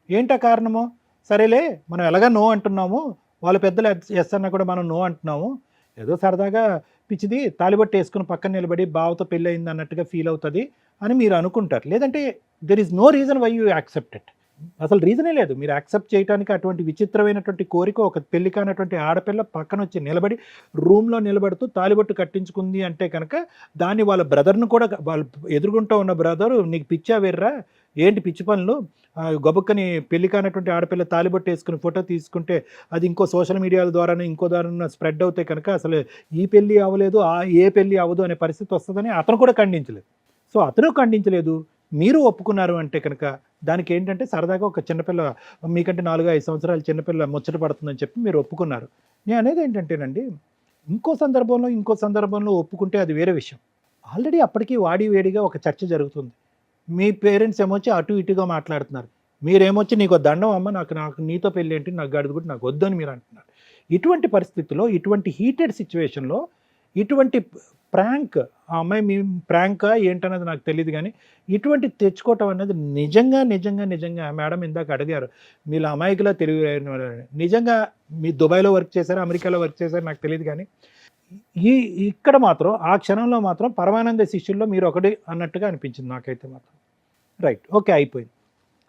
[SPEAKER 5] ఏంటా కారణము? సరేలే మనం ఎలాగా నో అంటున్నాము, వాళ్ళ పెద్దలు ఎస్ అన్నా కూడా మనం నో అంటున్నాము, ఏదో సరదాగా పిచ్చిది తాలిబొట్టు వేసుకుని పక్కన నిలబడి బావతో పెళ్ళి అయింది అన్నట్టుగా ఫీల్ అవుతుంది అని మీరు అనుకుంటారు. లేదంటే there is no reason why you accept it. అసలు రీజనే లేదు మీరు యాక్సెప్ట్ చేయడానికి. అటువంటి విచిత్రమైనటువంటి కోరిక ఒక పెళ్లి కానటువంటి ఆడపిల్ల పక్కన వచ్చి నిలబడి రూమ్లో నిలబడుతూ తాలిబొట్టు కట్టించుకుంది అంటే కనుక దాన్ని వాళ్ళ బ్రదర్ను కూడా, వాళ్ళు ఎదురుగుంటూ ఉన్న బ్రదరు నీకు పిచ్చా వెర్రా ఏంటి పిచ్చి పనులు, గబుక్కని పెళ్లి కానటువంటి ఆడపిల్ల తాలిబొట్టు వేసుకుని ఫోటో తీసుకుంటే అది ఇంకో సోషల్ మీడియాల ద్వారానే ఇంకో ద్వారా స్ప్రెడ్ అవుతాయి కనుక అసలు ఈ పెళ్ళి అవ్వలేదు ఏ పెళ్ళి అవ్వదు అనే పరిస్థితి వస్తుందని అతను కూడా ఖండించలేదు. సో అతను ఖండించలేదు, మీరు ఒప్పుకున్నారు అంటే కనుక దానికి ఏంటంటే సరదాగా ఒక చిన్నపిల్ల మీకంటే 4-5 సంవత్సరాల చిన్నపిల్ల ముచ్చట పడుతుందని చెప్పి మీరు ఒప్పుకున్నారు. నేను అనేది ఏంటంటేనండి, ఇంకో సందర్భంలో ఒప్పుకుంటే అది వేరే విషయం. ఆల్రెడీ అప్పటికి వాడి వేడిగా ఒక చర్చ జరుగుతుంది. మీ పేరెంట్స్ ఏమొచ్చి అటు ఇటుగా మాట్లాడుతున్నారు. మీరేమొచ్చి నీకు దండం అమ్మ, నాకు నీతో పెళ్ళి ఏంటి, నాకు గడుదు కూడా నాకు వద్దని మీరు అంటున్నారు. ఇటువంటి పరిస్థితుల్లో, ఇటువంటి హీటెడ్ సిచ్యువేషన్లో ఇటువంటి ప్రాంక్, ఆ అమ్మాయి మీ ప్రాంకా ఏంటన్నది నాకు తెలియదు, కానీ ఇటువంటి తెచ్చుకోవటం అనేది నిజంగా మేడం ఇందాక అడిగారు, మీరు అమాయకులా తెలివి నిజంగా మీ దుబాయ్లో వర్క్ చేశారు, అమెరికాలో వర్క్ చేశారు నాకు తెలియదు, కానీ ఇక్కడ మాత్రం ఆ క్షణంలో మాత్రం పరమానంద శిష్యుల్లో మీరు ఒకటి అన్నట్టుగా అనిపించింది నాకైతే మాత్రం. రైట్, ఓకే,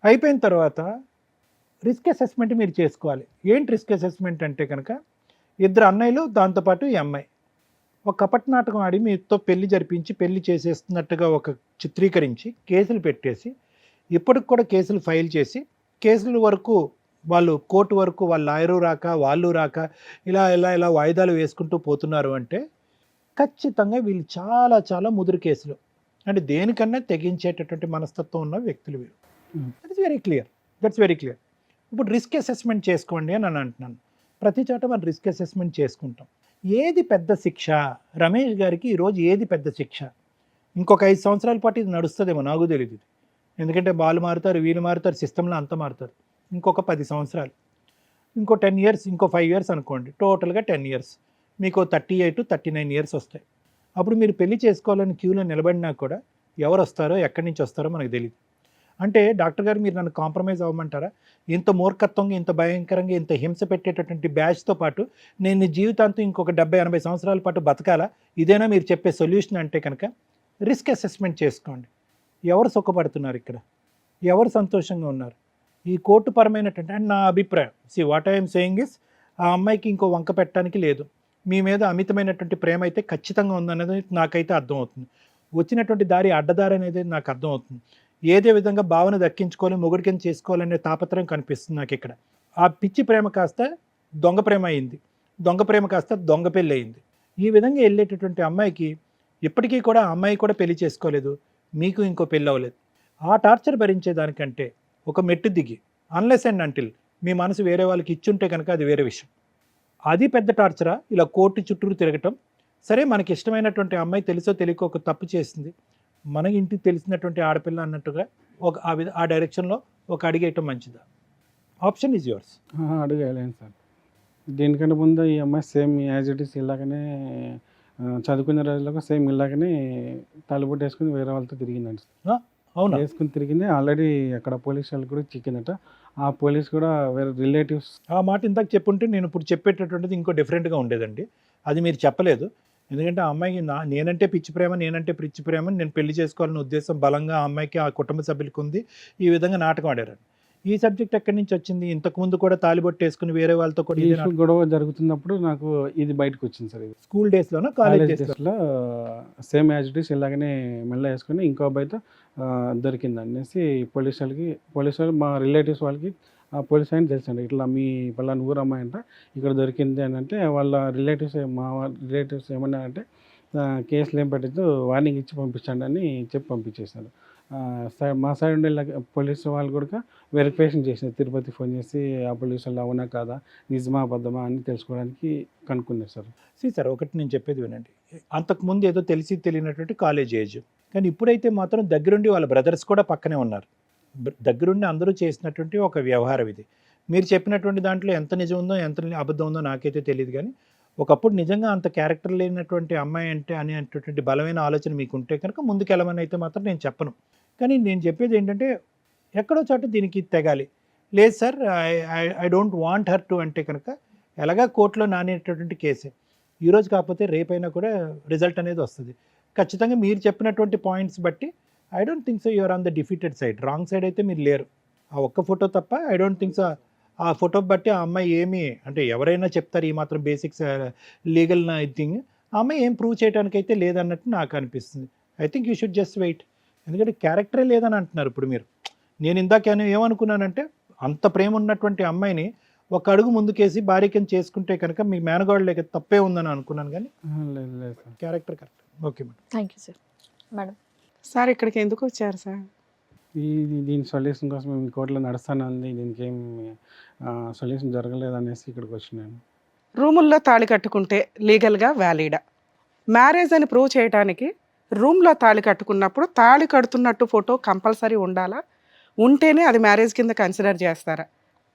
[SPEAKER 5] అయిపోయిన తర్వాత రిస్క్ అసెస్మెంట్ మీరు చేసుకోవాలి. ఏంటి రిస్క్ అసెస్మెంట్ అంటే కనుక, ఇద్దరు అన్నయ్యలు దాంతోపాటు ఈ అమ్మాయి ఒక కపట నాటకం ఆడి మీతో పెళ్లి జరిపించి పెళ్లి చేసేస్తున్నట్టుగా ఒక చిత్రీకరించి కేసులు పెట్టేసి, ఇప్పటికి కూడా కేసులు ఫైల్ చేసి, కేసుల వరకు వాళ్ళు కోర్టు వరకు వాళ్ళ లాయరు రాక వాళ్ళు రాక ఇలా వాయిదాలు వేసుకుంటూ పోతున్నారు అంటే ఖచ్చితంగా వీళ్ళు చాలా ముదురు కేసులు, అంటే దేనికన్నా తెగించేటటువంటి మనస్తత్వం ఉన్న వ్యక్తులు వీళ్ళు. That's very clear. ఇప్పుడు రిస్క్ అసెస్మెంట్ చేసుకోండి అని అంటున్నాను. ప్రతి చోట మనం రిస్క్ అసెస్మెంట్ చేసుకుంటాం. ఏది పెద్ద శిక్ష రమేష్ గారికి ఈరోజు, ఏది పెద్ద శిక్ష? ఇంకొక 5 సంవత్సరాల పాటు ఇది నడుస్తుందేమో, నాకు తెలియదు. ఎందుకంటే వాళ్ళు మారుతారు, వీళ్ళు మారుతారు, సిస్టంలో అంతా మారుతారు. ఇంకొక 10 సంవత్సరాలు, ఇంకో 10 ఇయర్స్, ఇంకో 5 ఇయర్స్ అనుకోండి, టోటల్గా 10 ఇయర్స్, మీకు 38-39 ఇయర్స్ వస్తాయి. అప్పుడు మీరు పెళ్లి చేసుకోవాలని క్యూలో నిలబడినా కూడా ఎవరు వస్తారో ఎక్కడి నుంచి వస్తారో మనకు తెలియదు. అంటే డాక్టర్ గారు మీరు నన్ను కాంప్రమైజ్ అవ్వమంటారా? ఇంత మూర్ఖత్వంగా, ఇంత భయంకరంగా, ఇంత హింస పెట్టేటటువంటి బ్యాచ్తో పాటు నేను జీవితాంతం ఇంకొక 70-80 సంవత్సరాల పాటు బతకాలా? ఇదేనా మీరు చెప్పే సొల్యూషన్ అంటే కనుక రిస్క్ అసెస్మెంట్ చేసుకోండి. ఎవరు సుఖపడుతున్నారు ఇక్కడ, ఎవరు సంతోషంగా ఉన్నారు? ఈ కోర్టుపరమైనటువంటి, అండ్ నా అభిప్రాయం, వాట్ ఐఎమ్ సేయింగ్ ఇస్, ఆ అమ్మాయికి ఇంకో వంక పెట్టడానికి లేదు. మీ మీద అమితమైనటువంటి ప్రేమ అయితే ఖచ్చితంగా ఉందనేది నాకైతే అర్థమవుతుంది. వచ్చినటువంటి దారి అడ్డదారి అనేది నాకు అర్థమవుతుంది. ఏదే విధంగా భావన దక్కించుకోవాలి, మొగుడి కింద చేసుకోవాలనే తాపత్రయం కనిపిస్తుంది నాకు ఇక్కడ. ఆ పిచ్చి ప్రేమ కాస్త దొంగ ప్రేమ అయింది, దొంగ ప్రేమ కాస్త దొంగ పెళ్ళి అయింది. ఈ విధంగా వెళ్ళేటటువంటి అమ్మాయికి ఇప్పటికీ కూడా ఆ అమ్మాయి కూడా పెళ్లి చేసుకోలేదు, మీకు ఇంకో పెళ్ళి అవ్వలేదు. ఆ టార్చర్ భరించేదానికంటే ఒక మెట్టు దిగి, అన్లెస్ అండ్ అంటిల్ మీ మనసు వేరే వాళ్ళకి ఇచ్చుంటే కనుక అది వేరే విషయం. అది పెద్ద టార్చరా? ఇలా కోర్టు చుట్టూరు తిరగటం. సరే, మనకి ఇష్టమైనటువంటి అమ్మాయి తెలుసో తెలియకో ఒక తప్పు చేసింది, మన ఇంటికి తెలిసినటువంటి ఆడపిల్ల అన్నట్టుగా ఆ డైరెక్షన్లో ఒక అడిగేయటం మంచిదా? Option is yours.
[SPEAKER 4] అడుగలేను సార్. దీనికంటే ముందు ఈ అమ్మాయి సేమ్ యాజ్ ఇట్ ఈస్ ఇలాగనే చదువుకునే రోజుల్లో సేమ్ ఇలాగనే తాళిబొట్టు వేసుకుని వేరే వాళ్ళతో తిరిగిందండి.
[SPEAKER 5] అవునా?
[SPEAKER 4] వేసుకుని తిరిగింది. ఆల్రెడీ అక్కడ పోలీస్ వాళ్ళు కూడా చిక్కిందట. ఆ పోలీస్ కూడా వేరే రిలేటివ్స్.
[SPEAKER 5] ఆ మాట ఇందాక చెప్పుంటే నేను ఇప్పుడు చెప్పేటటువంటిది ఇంకో డిఫరెంట్గా ఉండేదండి. అది మీరు చెప్పలేదు. ఎందుకంటే ఆ అమ్మాయికి నేనంటే పిచ్చి ప్రేమ నేను పెళ్లి చేసుకోవాలనే ఉద్దేశం బలంగా ఆ అమ్మాయికి, ఆ కుటుంబ సభ్యులకు ఉంది. ఈ విధంగా నాటకం ఆడారు. ఈ సబ్జెక్ట్ ఎక్కడి నుంచి వచ్చింది? ఇంతకుముందు కూడా తాలిబొట్టు వేసుకుని వేరే వాళ్ళతో కూడా
[SPEAKER 4] గొడవ జరుగుతున్నప్పుడు నాకు ఇది బయటకు వచ్చింది సార్. ఇది
[SPEAKER 5] స్కూల్ డేస్లోనా, కాలేజ్ డేస్లో?
[SPEAKER 4] సేమ్ యాజ్ ఇట్ ఈస్ ఇలాగనే మెల్ల వేసుకుని ఇంకో అబ్బాయితో దొరికింది అనేసి పోలీసు వాళ్ళు మా రిలేటివ్స్ వాళ్ళకి ఆ పోలీస్ ఆయన తెలుసండి, ఇట్లా మీ పలానా ఊరు అమ్మాయి అంట ఇక్కడ దొరికింది అని అంటే, వాళ్ళ మా రిలేటివ్స్ ఏమన్నారంటే కేసులు ఏం పెట్టద్దు, వార్నింగ్ ఇచ్చి పంపించండి అని చెప్పి పంపించేశారు. మా సైడ్ ఉండే పోలీసు వాళ్ళు కూడా వెరిఫికేషన్ చేసినారు, తిరుపతి ఫోన్ చేసి ఆ పోలీసు వాళ్ళు అవునా కాదా, నిజమా అబద్ధమా అని తెలుసుకోవడానికి కనుక్కున్నారు సార్.
[SPEAKER 5] సార్ ఒకటి నేను చెప్పేది వినండి, అంతకుముందు ఏదో తెలిసి తెలియనటువంటి కాలేజ్ ఏజ్, కానీ ఇప్పుడైతే మాత్రం దగ్గరుండి వాళ్ళ బ్రదర్స్ కూడా పక్కనే ఉన్నారు, దగ్గరుండి అందరూ చేసినటువంటి ఒక వ్యవహారం ఇది. మీరు చెప్పినటువంటి దాంట్లో ఎంత నిజం ఉందో ఎంత అబద్ధం ఉందో నాకైతే తెలియదు, కానీ ఒకప్పుడు నిజంగా అంత క్యారెక్టర్ లేనటువంటి అమ్మాయి అంటే అనేటటువంటి బలమైన ఆలోచన మీకు ఉంటే కనుక ముందుకెళ్ళమని అయితే మాత్రం నేను చెప్పను. కానీ నేను చెప్పేది ఏంటంటే ఎక్కడో చోట దీనికి తెగాలి. లేదు sir, I don't want her to అంటే కనుక ఎలాగా కోర్టులో నానేటటువంటి కేసే, ఈరోజు కాకపోతే రేపైనా కూడా రిజల్ట్ అనేది వస్తుంది ఖచ్చితంగా. మీరు చెప్పినటువంటి పాయింట్స్ బట్టి I don't think so you're on the defeated side, wrong side అయితే మీరు లేరు. ఆ ఒక్క ఫోటో తప్ప ఐ డోంట్ థింక్ సో. ఆ ఫోటో బట్టి ఆ అమ్మాయి ఏమి అంటే ఎవరైనా చెప్తారు ఈ మాత్రం బేసిక్స్ లీగల్ థింగ్, ఆ అమ్మాయి ఏం ప్రూవ్ చేయడానికి అయితే లేదన్నట్టు నాకు అనిపిస్తుంది. I think you should just wait. ఎందుకంటే క్యారెక్టరే లేదని అంటున్నారు ఇప్పుడు మీరు. నేను ఇందాక ఏమనుకున్నానంటే అంత ప్రేమ ఉన్నటువంటి అమ్మాయిని ఒక అడుగు ముందుకేసి భార్యకం చేసుకుంటే కనుక మీ మేనగాడు లేక తప్పే ఉందని అనుకున్నాను, కానీ character correct. Okay madam,
[SPEAKER 2] thank you sir. Madam
[SPEAKER 3] sir ఇక్కడికి ఎందుకు వచ్చారు సార్?
[SPEAKER 4] దీని సొల్యూషన్ కోసం మేము కోర్టులో నడుస్తానే ఉంది, దీనికి ఏం సొల్యూషన్ జరగలేదు అనేసి ఇక్కడికి వచ్చినాను.
[SPEAKER 3] రూముల్లో తాళి కట్టుకుంటే లీగల్గా వ్యాలిడా? మ్యారేజ్ అని ప్రూవ్ చేయడానికి రూమ్లో తాళి కట్టుకున్నప్పుడు తాళి కడుతున్నట్టు ఫోటో కంపల్సరీ ఉండాలా? ఉంటేనే అది మ్యారేజ్ కింద కన్సిడర్ చేస్తారా?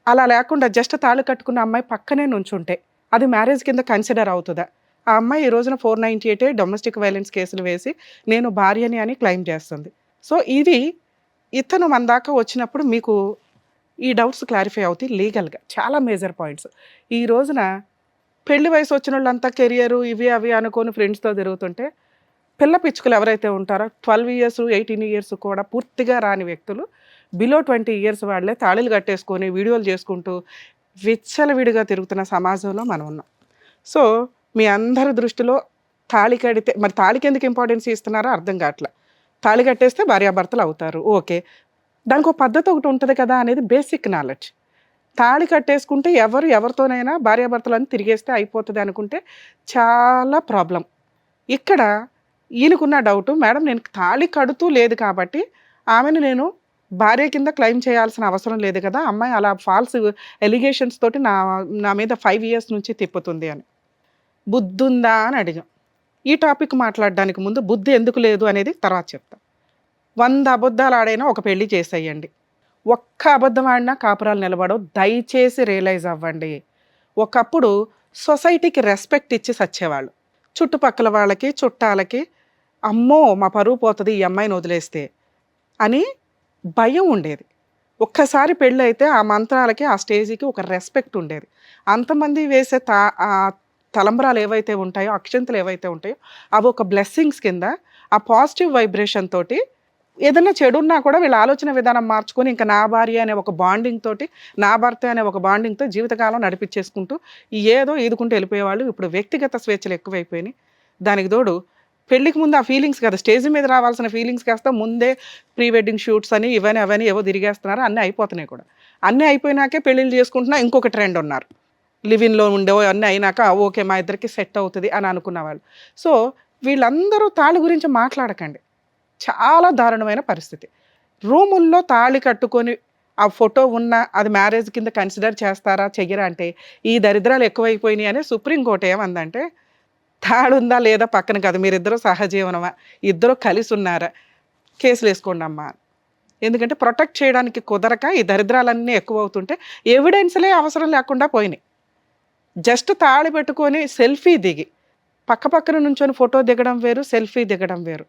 [SPEAKER 3] అలా లేకుండా జస్ట్ తాళి కట్టుకున్న అమ్మాయి పక్కనే నుంచుంటే అది మ్యారేజ్ కింద కన్సిడర్ అవుతుందా? ఆ అమ్మాయి ఈ రోజున 498 డొమెస్టిక్ వైలెన్స్ కేసులు వేసి నేను భార్యని అని క్లెయిమ్ చేస్తుంది. సో ఇది ఇతను మన దాకా వచ్చినప్పుడు మీకు ఈ డౌట్స్ క్లారిఫై అవుతాయి లీగల్గా. చాలా మేజర్ పాయింట్స్. ఈ రోజున పెళ్లి వయసు వచ్చిన వాళ్ళంతా కెరియరు ఇవి అవి అనుకొని ఫ్రెండ్స్తో తిరుగుతుంటే పిల్ల పిచ్చుకలు ఎవరైతే ఉంటారో 12 ఇయర్స్ 18 ఇయర్స్ కూడా పూర్తిగా రాని వ్యక్తులు బిలో 20 ఇయర్స్ వాళ్ళే తాళిలు కట్టేసుకొని వీడియోలు చేసుకుంటూ విచ్చలవిడిగా తిరుగుతున్న సమాజంలో మనం ఉన్నాం. సో మీ అందరి దృష్టిలో తాళి కడితే మరి తాళికి ఎందుకు ఇంపార్టెన్స్ ఇస్తున్నారో అర్థం కావట్లే. తాళి కట్టేస్తే భార్యాభర్తలు అవుతారు, ఓకే. దానికి ఒక పద్ధతి ఒకటి ఉంటుంది కదా అనేది బేసిక్ నాలెడ్జ్. తాళి కట్టేసుకుంటే ఎవరితోనైనా భార్యాభర్తలను తిరిగేస్తే అయిపోతుంది అనుకుంటే చాలా ప్రాబ్లం. ఇక్కడ ఈయనకున్న డౌటు, మేడం నేను తాళి కడుతూ లేదు కాబట్టి ఆమెను నేను భార్య కింద క్లెయిమ్ చేయాల్సిన అవసరం లేదు కదా, అమ్మాయి అలా ఫాల్స్ ఎలిగేషన్స్ తోటి నా మీద 5 ఇయర్స్ నుంచి తిప్పుతుంది అని. బుద్ధి ఉందా అని అడిగాం. ఈ టాపిక్ మాట్లాడడానికి ముందు బుద్ధి ఎందుకు లేదు అనేది తర్వాత చెప్తా. 100 అబద్ధాలు ఆడైనా ఒక పెళ్లి చేసేయండి. ఒక్క అబద్ధం ఆడినా కాపురాలు నిలబడవు. దయచేసి రియలైజ్ అవ్వండి. ఒకప్పుడు సొసైటీకి రెస్పెక్ట్ ఇచ్చి సచ్చేవాళ్ళు. చుట్టుపక్కల వాళ్ళకి చుట్టాలకి అమ్మో మా పరువు పోతుంది ఈ అమ్మాయిని వదిలేస్తే అని భయం ఉండేది. ఒక్కసారి పెళ్ళి అయితే ఆ మంత్రాలకి ఆ స్టేజ్కి ఒక రెస్పెక్ట్ ఉండేది. అంతమంది వేసే తలంబరాలు ఏవైతే ఉంటాయో, అక్షంతలు ఏవైతే ఉంటాయో అవి ఒక బ్లెస్సింగ్స్ కింద ఆ పాజిటివ్ వైబ్రేషన్ తోటి ఏదైనా చెడున్నా కూడా వీళ్ళ ఆలోచన విధానం మార్చుకొని ఇంకా నా భార్య అనే ఒక బాండింగ్ తోటి, నా భర్త అనే ఒక బాండింగ్తో జీవితకాలం నడిపించేసుకుంటూ ఏదో ఈదుకుంటూ వెళ్ళిపోయేవాళ్ళు. ఇప్పుడు వ్యక్తిగత స్వేచ్ఛలు ఎక్కువైపోయినాయి. దానికి తోడు పెళ్ళికి ముందు ఆ ఫీలింగ్స్ కదా, స్టేజ్ మీద రావాల్సిన ఫీలింగ్స్ కాస్త ముందే ప్రీ వెడ్డింగ్ షూట్స్ అని ఇవన్నీ అవన్నీ ఏవో తిరిగేస్తున్నారు. అన్నీ అయిపోతున్నాయి కూడా. అన్నీ అయిపోయినాకే పెళ్ళిళ్ళు చేసుకుంటున్నా ఇంకొక ట్రెండ్ ఉన్నారు. లివిన్లో ఉండేవో అన్నీ అయినాక ఓకే మా ఇద్దరికి సెట్ అవుతుంది అని అనుకున్న వాళ్ళు. సో వీళ్ళందరూ తాళి గురించి మాట్లాడకండి. చాలా దారుణమైన పరిస్థితి. రూముల్లో తాళి కట్టుకొని ఆ ఫోటో ఉన్న అది మ్యారేజ్ కింద కన్సిడర్ చేస్తారా చెయ్యరా అంటే ఈ దరిద్రాలు ఎక్కువైపోయినాయి అని సుప్రీంకోర్టు ఏమందంటే, తాళి ఉందా లేదా పక్కన కాదు, మీరిద్దరూ సహజీవనమా, ఇద్దరు కలిసి ఉన్నారా, కేసులు వేసుకోండి అమ్మా. ఎందుకంటే ప్రొటెక్ట్ చేయడానికి కుదరక ఈ దరిద్రాలన్నీ ఎక్కువ అవుతుంటే ఎవిడెన్స్లే అవసరం లేకుండా పోయినాయి. జస్ట్ తాళి పెట్టుకొని సెల్ఫీ దిగి పక్కన నుంచొని ఫోటో దిగడం వేరు, సెల్ఫీ దిగడం వేరు.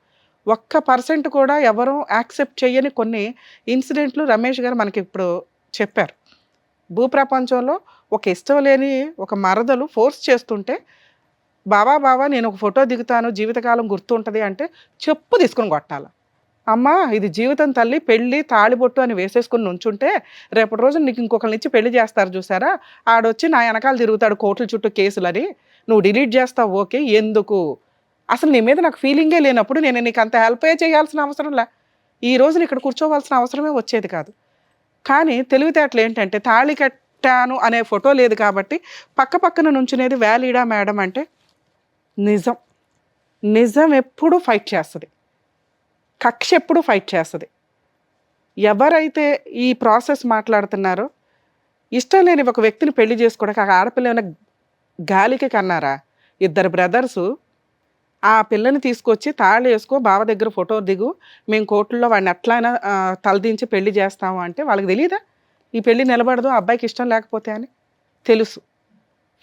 [SPEAKER 3] 1% కూడా ఎవరూ యాక్సెప్ట్ చేయని కొన్ని ఇన్సిడెంట్లు రమేష్ గారు మనకి ఇప్పుడు చెప్పారు. భూప్రపంచంలో ఒక ఇష్టం లేని ఒక మరదలు ఫోర్స్ చేస్తుంటే బావా నేను ఒక ఫోటో దిగుతాను జీవితకాలం గుర్తుంటుంది అంటే చెప్పు తీసుకుని కొట్టాల. అమ్మా ఇది జీవితం తల్లి, పెళ్ళి తాళిబొట్టు అని వేసేసుకుని నుంచుంటే రేపటి రోజు నీకు ఇంకొకరిని ఇచ్చి పెళ్లి చేస్తారు చూసారా, ఆడొచ్చి నా వెనకాల తిరుగుతాడు కోర్టుల చుట్టూ కేసులని, నువ్వు డిలీట్ చేస్తావు ఓకే, ఎందుకు అసలు నీ మీద నాకు ఫీలింగే లేనప్పుడు నేను నీకు అంత హెల్ప్ చేయాల్సిన అవసరం లే, ఈ రోజున ఇక్కడ కూర్చోవలసిన అవసరమే వచ్చేది కాదు. కానీ తెలివితేటలు ఏంటంటే తాళి కట్టాను అనే ఫోటో లేదు కాబట్టి పక్కన నుంచునేది వ్యాలిడా మేడం అంటే నిజం ఎప్పుడు ఫైట్ చేస్తుంది, కక్ష ఎప్పుడు ఫైట్ చేస్తుంది. ఎవరైతే ఈ ప్రాసెస్ మాట్లాడుతున్నారో ఇష్టం లేని ఒక వ్యక్తిని పెళ్లి చేసుకోవడానికి ఆ ఆడపిల్ల ఏమైనా గాలికి కన్నారా? 2 బ్రదర్సు ఆ పిల్లని తీసుకొచ్చి తాళి వేసుకో బావ దగ్గర ఫోటో దిగు, మేము కోర్టుల్లో వాడిని ఎట్లయినా తలదించి పెళ్లి చేస్తాము అంటే వాళ్ళకి తెలియదా ఈ పెళ్లి నిలబడదు అబ్బాయికి ఇష్టం లేకపోతే అని? తెలుసు.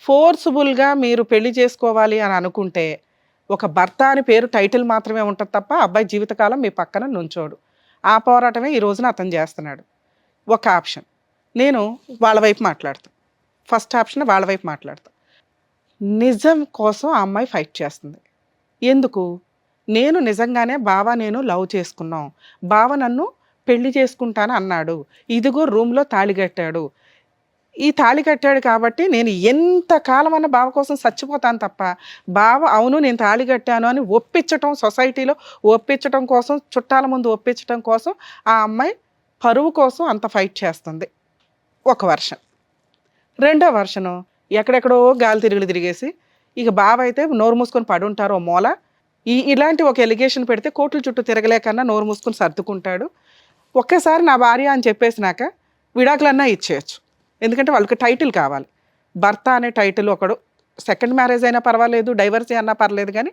[SPEAKER 3] ఫోర్స్ఫుల్గా మీరు పెళ్లి చేసుకోవాలి అని అనుకుంటే ఒక భర్త అని పేరు టైటిల్ మాత్రమే ఉంటుంది తప్ప అబ్బాయి జీవితకాలం మీ పక్కన నుంచోడు. ఆ పోరాటమే ఈ రోజున అతను చేస్తున్నాడు. ఒక ఆప్షన్ నేను వాళ్ళ వైపు మాట్లాడతాను, ఫస్ట్ ఆప్షన్ వాళ్ళ వైపు మాట్లాడతాను. నిజం కోసం ఆ అమ్మాయి ఫైట్ చేస్తుంది. ఎందుకు? నేను నిజంగానే బావ నేను లవ్ చేసుకున్నాం, బావ నన్ను పెళ్లి చేసుకుంటాను అన్నాడు, ఇదిగో రూమ్లో తాళి కట్టాడు, ఈ తాళి కట్టాడు కాబట్టి నేను ఎంతకాలం అన్న బావ కోసం చచ్చిపోతాను తప్ప బావ అవును నేను తాళి కట్టాను అని ఒప్పించటం, సొసైటీలో ఒప్పించటం కోసం, చుట్టాల ముందు ఒప్పించటం కోసం ఆ అమ్మాయి పరువు కోసం అంత ఫైట్ చేస్తుంది. ఒక వర్షన్. రెండో వర్షను ఎక్కడెక్కడో గాలి తిరిగేసి ఇక బావ అయితే నోరు మూసుకొని పడి ఉంటారో మూల, ఇలాంటి ఒక ఎలిగేషన్ పెడితే కోర్టుల చుట్టూ తిరగలేకన్నా నోరు మూసుకొని సర్దుకుంటాడు. ఒక్కసారి నా భార్య అని చెప్పేసినాక విడాకులన్నా ఇచ్చేయచ్చు. ఎందుకంటే వాళ్ళకి టైటిల్ కావాలి. భర్త అనే టైటిల్ ఒకడు సెకండ్ మ్యారేజ్ అయినా పర్వాలేదు, డైవర్సీ అన్నా పర్లేదు, కానీ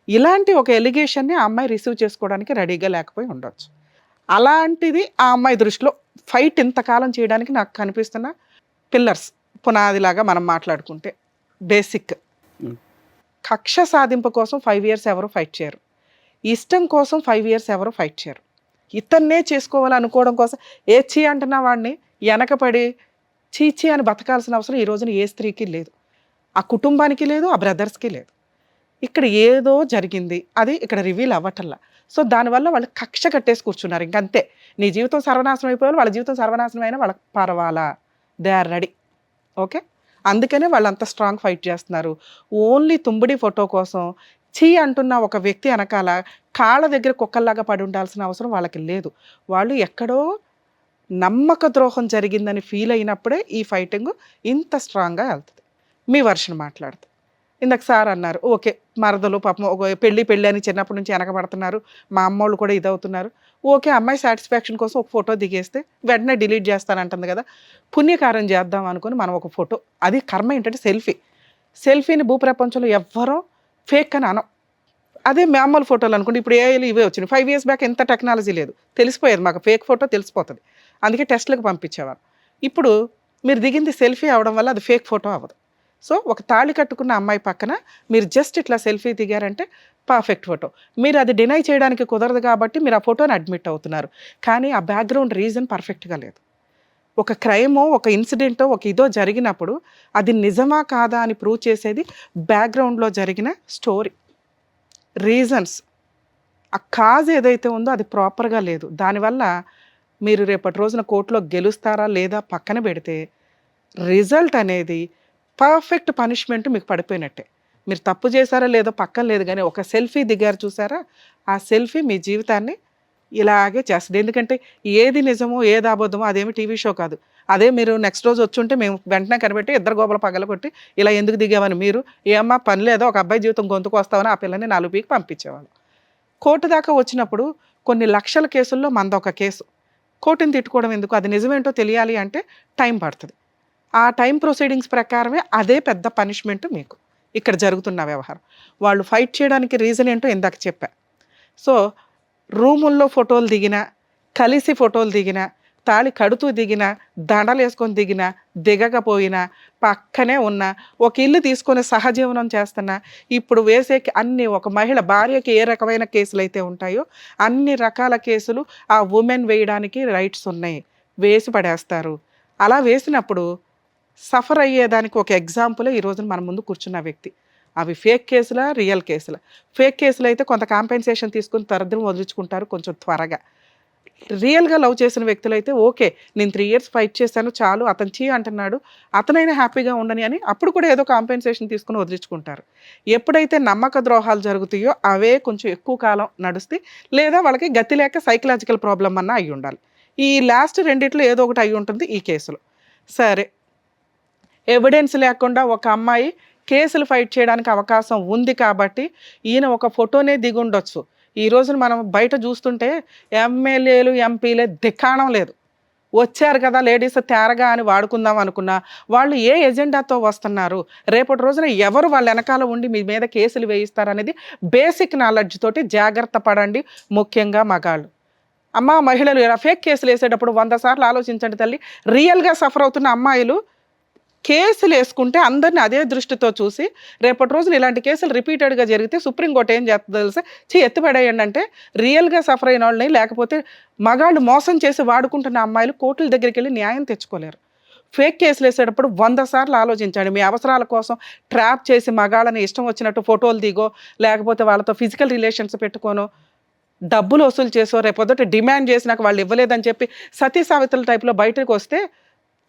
[SPEAKER 3] ఇలాంటి ఒక ఎలిగేషన్ని ఆ అమ్మాయి రిసీవ్ చేసుకోవడానికి రెడీగా లేకపోయి ఉండొచ్చు. అలాంటిది ఆ అమ్మాయి దృష్టిలో ఫైట్ ఇంతకాలం చేయడానికి నాకు కనిపిస్తున్న పిల్లర్స్, పునాదిలాగా మనం మాట్లాడుకుంటే బేసిక్. కక్ష సాధింపు కోసం 5 years ఎవరు ఫైట్ చేయరు. ఇష్టం కోసం 5 years ఎవరు ఫైట్ చేయరు. ఇతన్నే చేసుకోవాలనుకోవడం కోసం చీ అంటున్న వాడిని వెనకపడి చీచీ అని బతకాల్సిన అవసరం ఈ రోజున ఏ స్త్రీకి లేదు, ఆ కుటుంబానికి లేదు, ఆ బ్రదర్స్కి లేదు. ఇక్కడ ఏదో జరిగింది, అది ఇక్కడ రివీల్ అవ్వటల్లా. సో దానివల్ల వాళ్ళు కక్ష కట్టేసి కూర్చున్నారు. ఇంకంతే, నీ జీవితం సర్వనాశనం అయిపోవాలి, వాళ్ళ జీవితం సర్వనాశనం అయినా వాళ్ళకి పర్వాలా, దే ఆర్ రెడీ. ఓకే, అందుకనే వాళ్ళు అంత స్ట్రాంగ్ ఫైట్ చేస్తున్నారు. ఓన్లీ తుంబిడి ఫోటో కోసం చీ అంటున్న ఒక వ్యక్తి వెనకాల కాళ్ళ దగ్గర కుక్కల్లాగా పడి ఉండాల్సిన అవసరం వాళ్ళకి లేదు. వాళ్ళు ఎక్కడో నమ్మక ద్రోహం జరిగిందని ఫీల్ అయినప్పుడే ఈ ఫైటింగ్ ఇంత స్ట్రాంగ్గా వెళ్తుంది. మీ వర్షన్ మాట్లాడుతుంది. ఇందాక సార్ అన్నారు, ఓకే మరదలు పాపం ఒక పెళ్ళి అని చిన్నప్పటి నుంచి వెనకబడుతున్నారు, మా అమ్మోళ్ళు కూడా ఇదవుతున్నారు. ఓకే, అమ్మాయి సాటిస్ఫాక్షన్ కోసం ఒక ఫోటో దిగేస్తే వెంటనే డిలీట్ చేస్తానంటుంది కదా, పుణ్యకారం చేద్దాం అనుకుని మనం ఒక ఫోటో, అది కర్మ ఏంటంటే సెల్ఫీని భూప్రపంచంలో ఎవ్వరూ ఫేక్ అని అనం. అదే మామూలు ఫోటోలు అనుకోండి, ఇప్పుడు ఏఐలు ఇవే వచ్చినాయి. 5 years బ్యాక్ ఎంత టెక్నాలజీ లేదు, తెలిసిపోయేది మాకు ఫేక్ ఫోటో తెలిసిపోతుంది, అందుకే టెస్ట్లకు పంపించేవారు. ఇప్పుడు మీరు దిగింది సెల్ఫీ అవడం వల్ల అది ఫేక్ ఫోటో అవ్వదు. సో ఒక తాళి కట్టుకున్న అమ్మాయి పక్కన మీరు జస్ట్ ఇట్లా సెల్ఫీ దిగారంటే పర్ఫెక్ట్ ఫోటో. మీరు అది డినై చేయడానికి కుదరదు కాబట్టి మీరు ఆ ఫోటోని అడ్మిట్ అవుతున్నారు, కానీ ఆ బ్యాక్గ్రౌండ్ రీజన్ పర్ఫెక్ట్గా లేదు. ఒక క్రైమో, ఒక ఇన్సిడెంటో, ఒక ఇదో జరిగినప్పుడు అది నిజమా కాదా అని ప్రూవ్ చేసేది బ్యాక్గ్రౌండ్లో జరిగిన స్టోరీ, రీజన్స్. ఆ కాజ్ ఏదైతే ఉందో అది ప్రాపర్గా లేదు. దానివల్ల మీరు రేపటి రోజున కోర్టులో గెలుస్తారా లేదా పక్కన పెడితే రిజల్ట్ అనేది పర్ఫెక్ట్ పనిష్మెంట్ మీకు పడిపోయినట్టే. మీరు తప్పు చేశారా లేదో పక్కన లేదు, కానీ ఒక సెల్ఫీ దిగారు చూసారా, ఆ సెల్ఫీ మీ జీవితాన్ని ఇలాగే చేస్తుంది. ఎందుకంటే ఏది నిజమో ఏది అబద్ధమో అదేమి టీవీ షో కాదు. అదే మీరు నెక్స్ట్ రోజు వచ్చి ఉంటే మేము వెంటనే కనిపెట్టి ఇద్దరు గోపల పగల కొట్టి ఇలా ఎందుకు దిగామని, మీరు ఏమ్మా పని లేదో ఒక అబ్బాయి జీవితం గొంతుకు వస్తామని ఆ పిల్లని 4 పీకి పంపించేవాళ్ళు. కోర్టు దాకా వచ్చినప్పుడు కొన్ని లక్షల కేసుల్లో మందొక కేసు. కోర్టుని తిట్టుకోవడం ఎందుకు, అది నిజమేంటో తెలియాలి అంటే టైం పడుతుంది. ఆ టైం ప్రొసీడింగ్స్ ప్రకారమే అదే పెద్ద పనిష్మెంట్ మీకు ఇక్కడ జరుగుతున్న వ్యవహారం. వాళ్ళు ఫైట్ చేయడానికి రీజన్ ఏంటో ఇందాక చెప్పా. సో రూముల్లో ఫోటోలు దిగినా, కలిసి ఫోటోలు దిగినా, తాళి కడుతూ దిగినా, దండలు వేసుకొని దిగినా, దిగకపోయినా, పక్కనే ఉన్న ఒక ఇల్లు తీసుకొని సహజీవనం చేస్తున్నా, ఇప్పుడు వేసే అన్ని ఒక మహిళ భార్యకి ఏ రకమైన కేసులు అయితే ఉంటాయో అన్ని రకాల కేసులు ఆ ఉమెన్ వేయడానికి రైట్స్ ఉన్నాయి, వేసి పడేస్తారు. అలా వేసినప్పుడు సఫర్ అయ్యేదానికి ఒక ఎగ్జాంపులే ఈ రోజున మన ముందు కూర్చున్న వ్యక్తి. అవి ఫేక్ కేసులా, రియల్ కేసులా? ఫేక్ కేసులు అయితే కొంత కాంపెన్సేషన్ తీసుకుని తరదరం వదిలించుకుంటారు కొంచెం త్వరగా. రియల్గా లవ్ చేసిన వ్యక్తులు అయితే ఓకే, నేను 3 years ఫైట్ చేశాను చాలు, అతను చీ అంటున్నాడు, అతనైనా హ్యాపీగా ఉండని అని అప్పుడు కూడా ఏదో కాంపెన్సేషన్ తీసుకుని వదిలించుకుంటారు. ఎప్పుడైతే నమ్మక ద్రోహాలు జరుగుతాయో అవే కొంచెం ఎక్కువ కాలం నడుస్తాయి, లేదా వాళ్ళకి గతి లేక సైకలాజికల్ ప్రాబ్లం అన్నా అయి ఉండాలి. ఈ లాస్ట్ రెండిట్లో ఏదో ఒకటి అయి ఉంటుంది ఈ కేసులో. సరే, ఎవిడెన్స్ లేకుండా ఒక అమ్మాయి కేసులు ఫైట్ చేయడానికి అవకాశం ఉంది కాబట్టి ఈయన ఒక ఫోటోనే దిగుండొచ్చు. ఈ రోజున మనం బయట చూస్తుంటే ఎమ్మెల్యేలు, ఎంపీలే దిక్కాణం లేదు. వచ్చారు కదా లేడీస్ తేరగా అని వాడుకుందాం అనుకున్నా, వాళ్ళు ఏ ఎజెండాతో వస్తున్నారు, రేపటి రోజున ఎవరు వాళ్ళ వెనకాల ఉండి మీ మీద కేసులు వేయిస్తారనేది బేసిక్ నాలెడ్జ్ తోటి జాగ్రత్త పడండి, ముఖ్యంగా మగాళ్ళు. అమ్మ మహిళలు ఇలా ఫేక్ కేసులు వేసేటప్పుడు 100 సార్లు ఆలోచించండి తల్లి. రియల్గా సఫర్ అవుతున్న అమ్మాయిలు కేసులు వేసుకుంటే అందరిని అదే దృష్టితో చూసి రేపటి రోజున ఇలాంటి కేసులు రిపీటెడ్గా జరిగితే సుప్రీంకోర్టు ఏం చేస్తుందో తెలుసా, ఎత్తిపడేయండి అంటే రియల్గా సఫర్ అయిన వాళ్ళని, లేకపోతే మగాళ్ళు మోసం చేసి వాడుకుంటున్న అమ్మాయిలు కోర్టుల దగ్గరికి వెళ్ళి న్యాయం తెచ్చుకోలేరు. ఫేక్ కేసులు వేసేటప్పుడు 100 సార్లు ఆలోచించండి. మీ అవసరాల కోసం ట్రాప్ చేసి మగాళ్ళని ఇష్టం వచ్చినట్టు ఫోటోలు దిగో, లేకపోతే వాళ్ళతో ఫిజికల్ రిలేషన్స్ పెట్టుకోనో, డబ్బులు వసూలు చేసో, రేపొద్దుట డిమాండ్ చేసి నాకు వాళ్ళు ఇవ్వలేదని చెప్పి సతీ సావిత్రుల టైప్లో బయటకు వస్తే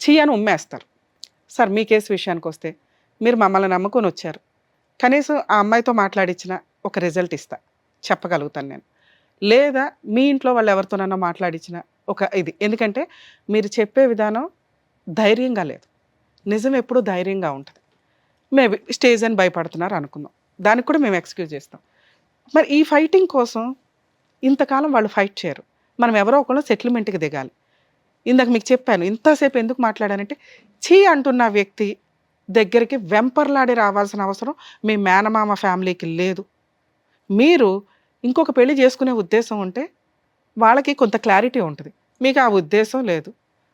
[SPEAKER 3] చీ అని ఉమ్మేస్తారు. సార్ మీ కేసు విషయానికి వస్తే మీరు మమ్మల్ని నమ్ముకొని వచ్చారు, కనీసం ఆ అమ్మాయితో మాట్లాడించిన ఒక రిజల్ట్ ఇస్తా చెప్పగలుగుతాను నేను, లేదా మీ ఇంట్లో వాళ్ళు ఎవరితోనన్నా మాట్లాడించిన ఒక ఇది. ఎందుకంటే మీరు చెప్పే విధానం ధైర్యంగా లేదు, నిజం ఎప్పుడు ధైర్యంగా ఉంటుంది. మేబీ స్టేజ్ అని భయపడుతున్నారు అనుకుందాం, దానికి కూడా మేము ఎక్స్క్యూజ్ చేస్తాం. మరి ఈ ఫైటింగ్ కోసం ఇంతకాలం వాళ్ళు ఫైట్ చేయరు, మనం ఎవరో ఒకళ్ళు సెటిల్మెంట్కి దిగాలి. ఇందాక మీకు చెప్పాను, ఇంతసేపు ఎందుకు మాట్లాడానంటే, చీ అంటున్న వ్యక్తి దగ్గరికి వెంపర్లాడి రావాల్సిన అవసరం మీ మేనమామ ఫ్యామిలీకి లేదు. మీరు ఇంకొక పెళ్లి చేసుకునే ఉద్దేశం ఉంటే వాళ్ళకి కొంత క్లారిటీ ఉంటుంది, మీకు ఆ ఉద్దేశం లేదు.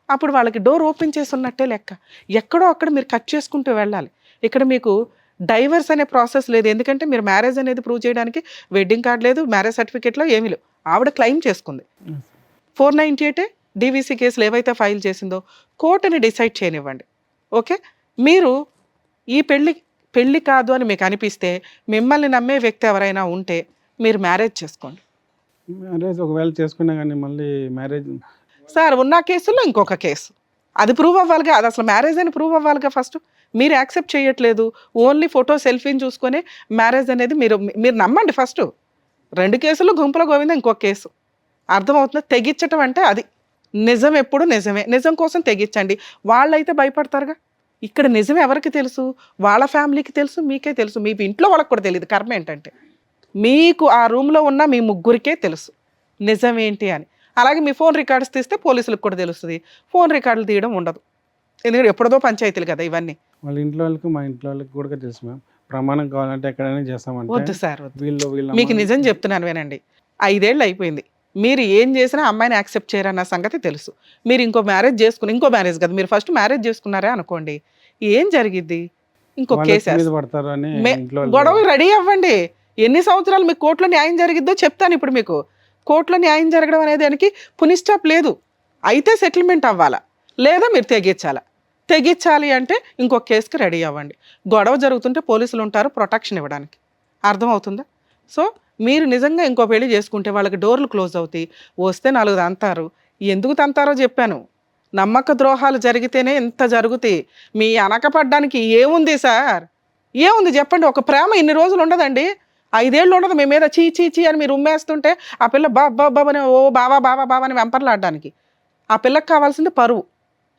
[SPEAKER 3] అప్పుడు వాళ్ళకి డోర్ ఓపెన్ చేసి ఉన్నట్టే లెక్క. ఎక్కడో అక్కడ మీరు కట్ చేసుకుంటూ వెళ్ళాలి. ఇక్కడ మీకు డైవర్స్ అనే ప్రాసెస్ లేదు, ఎందుకంటే మీరు మ్యారేజ్ అనేది ప్రూవ్ చేయడానికి వెడ్డింగ్ కార్డ్ లేదు, మ్యారేజ్ సర్టిఫికేట్లో ఏమీ లేవు. ఆవిడ క్లెయిమ్ చేసుకుంది. 498 డీవీసీ కేసులు ఏవైతే ఫైల్ చేసిందో కోర్టుని డిసైడ్ చేయనివ్వండి. ఓకే, మీరు ఈ పెళ్ళి కాదు అని మీకు అనిపిస్తే, మిమ్మల్ని నమ్మే వ్యక్తి ఎవరైనా ఉంటే మీరు మ్యారేజ్ చేసుకోండి.
[SPEAKER 4] మ్యారేజ్ ఒకవేళ చేసుకున్నా కానీ మళ్ళీ మ్యారేజ్
[SPEAKER 3] సార్ ఉన్న కేసుల్లో ఇంకొక కేసు అది ప్రూవ్ అవ్వాలిగా, అది అసలు మ్యారేజ్ అని ప్రూవ్ అవ్వాలిగా. ఫస్ట్ మీరు యాక్సెప్ట్ చేయట్లేదు, ఓన్లీ ఫోటో సెల్ఫీని చూసుకొని మ్యారేజ్ అనేది మీరు నమ్మండి. ఫస్ట్ 2 కేసులు గుంపుల గోవింద, ఇంకొక కేసు. అర్థమవుతుందా? తెగించటం అంటే అది. నిజం ఎప్పుడు నిజమే, నిజం కోసం తెగించండి. వాళ్ళైతే భయపడతారుగా. ఇక్కడ నిజం ఎవరికి తెలుసు? వాళ్ళ ఫ్యామిలీకి తెలుసు, మీకే తెలుసు. మీ ఇంట్లో వాళ్ళకి కూడా తెలియదు. కర్మ ఏంటంటే మీకు ఆ రూమ్లో ఉన్న మీ ముగ్గురికే తెలుసు నిజం ఏంటి అని. అలాగే మీ ఫోన్ రికార్డ్స్ తీస్తే పోలీసులకు కూడా తెలుస్తుంది. ఫోన్ రికార్డులు తీయడం ఉండదు, ఎందుకంటే ఎప్పుడదో పంచాయతీలు కదా ఇవన్నీ.
[SPEAKER 4] వాళ్ళ ఇంట్లో వాళ్ళకి మా ఇంట్లో వాళ్ళకి కూడా తెలుసు మ్యామ్. ప్రమాణం కావాలంటే ఎక్కడైనా చేస్తామంటే
[SPEAKER 3] వద్దు సార్, వద్దు.
[SPEAKER 4] వీళ్ళు
[SPEAKER 3] మీకు నిజం చెప్తున్నాను వినండి. 5 ఏళ్ళు అయిపోయింది, మీరు ఏం చేసినా అమ్మాయిని యాక్సెప్ట్ చేయరన్న సంగతి తెలుసు. మీరు ఇంకో మ్యారేజ్ కదా, మీరు ఫస్ట్ మ్యారేజ్ చేసుకున్నారే అనుకోండి, ఏం జరిగిద్ది? ఇంకో కేసు
[SPEAKER 4] పడతారు అని
[SPEAKER 3] గొడవ రెడీ అవ్వండి. ఎన్ని సంవత్సరాలు మీకు కోర్టులో న్యాయం జరిగిద్దో చెప్తాను ఇప్పుడు. మీకు కోర్టులో న్యాయం జరగడం అనేది దానికి పునిస్టాప్ లేదు. అయితే సెటిల్మెంట్ అవ్వాలా, లేదా మీరు తెగించాలి అంటే ఇంకొక కేసుకి రెడీ అవ్వండి. గొడవ జరుగుతుంటే పోలీసులు ఉంటారు ప్రొటెక్షన్ ఇవ్వడానికి. అర్థమవుతుందా? సో మీరు నిజంగా ఇంకో పెళ్లి చేసుకుంటే వాళ్ళకి డోర్లు క్లోజ్ అవుతాయి. వస్తే 4 తంతారు. ఎందుకు తంతారో చెప్పాను. నమ్మక ద్రోహాలు జరిగితేనే ఇంత జరుగుతాయి. మీ అనకపడ్డానికి ఏముంది సార్? ఏముంది చెప్పండి? ఒక ప్రేమ ఇన్ని రోజులు ఉండదండి, 5 ఏళ్ళు ఉండదు. మీ మీద చీ చీ చీ అని మీరు ఉమ్మేస్తుంటే ఆ పిల్ల బాబాని ఓ బావా అని వెంపర్లాడడానికి. ఆ పిల్లకి కావాల్సింది పరువు,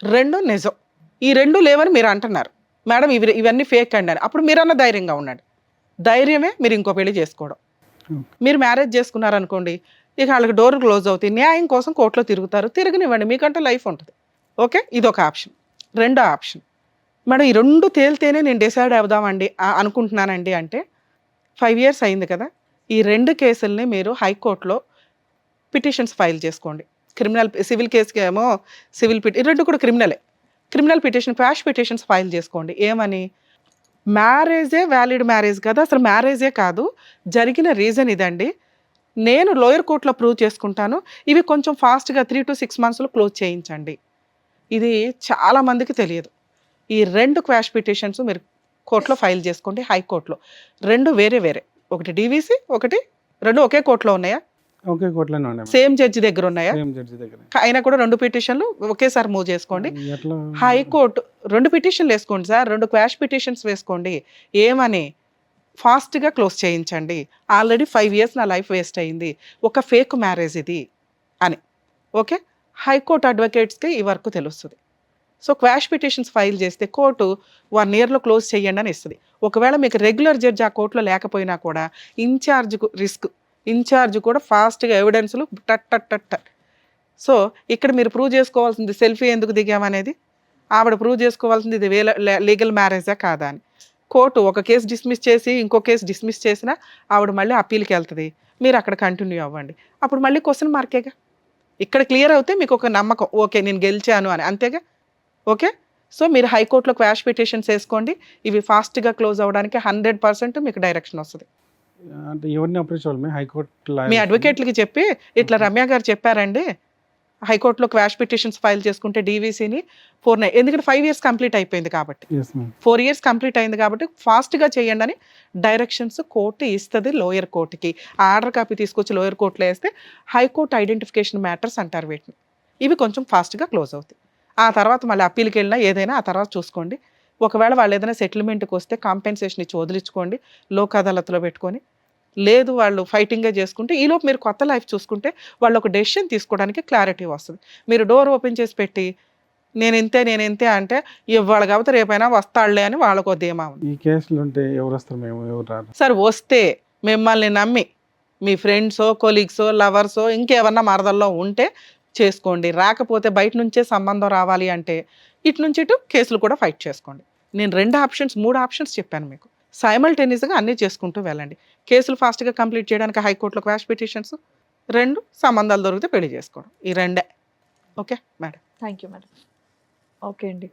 [SPEAKER 3] 2 నిజం. ఈ 2 లేవని మీరు అంటున్నారు మేడం, ఇవన్నీ ఫేక్ అండి అని. అప్పుడు మీరన్న ధైర్యంగా ఉన్నాడు. ధైర్యమే మీరు ఇంకో పెళ్లి చేసుకోవడం. మీరు మ్యారేజ్ చేసుకున్నారనుకోండి, ఇక వాళ్ళకి డోర్ క్లోజ్ అవుతాయి. న్యాయం కోసం కోర్టులో తిరుగుతారు, తిరగనివ్వండి, మీకంటే లైఫ్ ఉంటుంది. ఓకే, ఇదొక ఆప్షన్. 2వ ఆప్షన్, మేడం ఈ 2 తేలితేనే నేను డిసైడ్ అవుదామండి అనుకుంటున్నానండి అంటే 5 years అయింది కదా, ఈ 2 కేసుల్ని మీరు హైకోర్టులో పిటిషన్స్ ఫైల్ చేసుకోండి. సివిల్ కేసుకి ఏమో సివిల్ 2 కూడా criminal petition, quash petitions file చేసుకోండి. ఏమని? మ్యారేజే వ్యాలిడ్ మ్యారేజ్ కదా, అసలు మ్యారేజే కాదు, జరిగిన రీజన్ ఇదండి, నేను లోయర్ కోర్టులో ప్రూవ్ చేసుకుంటాను, ఇవి కొంచెం ఫాస్ట్గా 3 to 6 monthsలో క్లోజ్ చేయించండి. ఇది చాలామందికి తెలియదు. ఈ 2 క్వాష్ పిటిషన్స్ మీరు కోర్టులో ఫైల్ చేసుకోండి. హైకోర్టులో 2 వేరే, ఒకటి డీవీసీ, ఒకటి 2 ఒకే కోర్టులో ఉన్నాయా?
[SPEAKER 4] ఒకే కోర్టులోనే ఉన్నాయి.
[SPEAKER 3] సేమ్ జడ్జి దగ్గర ఉన్నాయా?
[SPEAKER 4] సేమ్ జడ్జి దగ్గర.
[SPEAKER 3] అయినా కూడా 2 పిటిషన్లు ఒకేసారి మూవ్ చేసుకోండి.
[SPEAKER 4] ఎట్లా?
[SPEAKER 3] హైకోర్టు 2 పిటిషన్లు వేసుకోండి సార్, 2 క్వాష్ పిటిషన్స్ వేసుకోండి. ఏమని? ఫాస్ట్గా క్లోజ్ చేయించండి. ఆల్రెడీ 5 years నా లైఫ్ వేస్ట్ అయింది, ఒక ఫేక్ మ్యారేజ్ ఇది అని. ఓకే, హైకోర్టు అడ్వకేట్స్కి ఈ వరకు తెలుస్తుంది. సో క్వాష్ పిటిషన్స్ ఫైల్ చేస్తే కోర్టు 1 yearలో క్లోజ్ చేయండి అని ఇస్తుంది. ఒకవేళ మీకు రెగ్యులర్ జడ్జి ఆ కోర్టులో లేకపోయినా కూడా ఇన్ఛార్జ్ కూడా ఫాస్ట్గా ఎవిడెన్స్లు టట్. సో ఇక్కడ మీరు ప్రూవ్ చేసుకోవాల్సింది సెల్ఫీ ఎందుకు దిగామనేది, ఆవిడ ప్రూవ్ చేసుకోవాల్సింది ఇది లీగల్ మ్యారేజా కాదా అని. కోర్టు ఒక కేసు డిస్మిస్ చేసి ఇంకో కేసు డిస్మిస్ చేసినా ఆవిడ మళ్ళీ అప్పీల్కి వెళ్తుంది, మీరు అక్కడ కంటిన్యూ అవ్వండి. అప్పుడు మళ్ళీ క్వశ్చన్ మార్కేగా. ఇక్కడ క్లియర్ అవుతే మీకు ఒక నమ్మకం, ఓకే నేను గెలిచాను అని, అంతేగా. ఓకే, సో మీరు హైకోర్టులో క్వాష్ పిటిషన్స్ వేసుకోండి. ఇవి ఫాస్ట్గా క్లోజ్ అవ్వడానికి 100% మీకు డైరెక్షన్ వస్తుంది.
[SPEAKER 4] అంటే ఎవరిని అప్రోచ్ అవ్వాలి? హైకోర్టు
[SPEAKER 3] మీ అడ్వకేట్లకి చెప్పి ఇట్లా రమ్య గారు చెప్పారండి, హైకోర్టులో క్వాష్ పిటిషన్స్ ఫైల్ చేసుకుంటే డీవీసీని 4 ఎందుకంటే 5 years కంప్లీట్ అయిపోయింది కాబట్టి, 4 years కంప్లీట్ అయింది కాబట్టి ఫాస్ట్గా చేయండి అని డైరెక్షన్స్ కోర్టు ఇస్తుంది లోయర్ కోర్టుకి. ఆ ఆర్డర్ కాపీ తీసుకొచ్చి లోయర్ కోర్టులో వేస్తే హైకోర్టు ఐడెంటిఫికేషన్ మ్యాటర్స్ అంటారు వీటిని. ఇవి కొంచెం ఫాస్ట్గా క్లోజ్ అవుతాయి. ఆ తర్వాత మళ్ళీ అప్పీల్కి వెళ్ళినా ఏదైనా ఆ తర్వాత చూసుకోండి. ఒకవేళ వాళ్ళు ఏదైనా సెటిల్మెంట్కి వస్తే కాంపెన్సేషన్ ఇచ్చి వదిలించుకోండి లోక్ అదాలత్లో పెట్టుకొని. లేదు వాళ్ళు ఫైటింగే చేసుకుంటే, ఈలోపు మీరు కొత్త లైఫ్ చూసుకుంటే వాళ్ళు ఒక డెసిషన్ తీసుకోవడానికి క్లారిటీ వస్తుంది. మీరు డోర్ ఓపెన్ చేసి పెట్టి నేను ఇంతే అంటే ఇవాళ కాబట్టి రేపైనా వస్తాడులే అని వాళ్ళకు ధీమా ఉంది.
[SPEAKER 4] ఈ కేసులు ఉంటే ఎవరు వస్తారు? మేము ఎవరు రారు
[SPEAKER 3] సార్. వస్తే మిమ్మల్ని నమ్మి మీ ఫ్రెండ్సో కొలీగ్సో లవర్సో ఇంకేమన్నా మరదల్లో ఉంటే చేసుకోండి. రాకపోతే బయట నుంచే సంబంధం రావాలి అంటే ఇటు నుంచి ఇటు కేసులు కూడా ఫైట్ చేసుకోండి. నేను 2 ఆప్షన్స్ 3 ఆప్షన్స్ చెప్పాను మీకు. సైమల్టేనియస్గా అన్నీ చేసుకుంటూ వెళ్ళండి. కేసులు ఫాస్ట్గా కంప్లీట్ చేయడానికి హైకోర్టులో క్వాష్ పిటిషన్స్, 2 సంబంధాలు దొరికితే పెళ్లి చేసుకోవడం. ఈ 2. Okay madam.
[SPEAKER 2] Thank you madam. Okay అండి.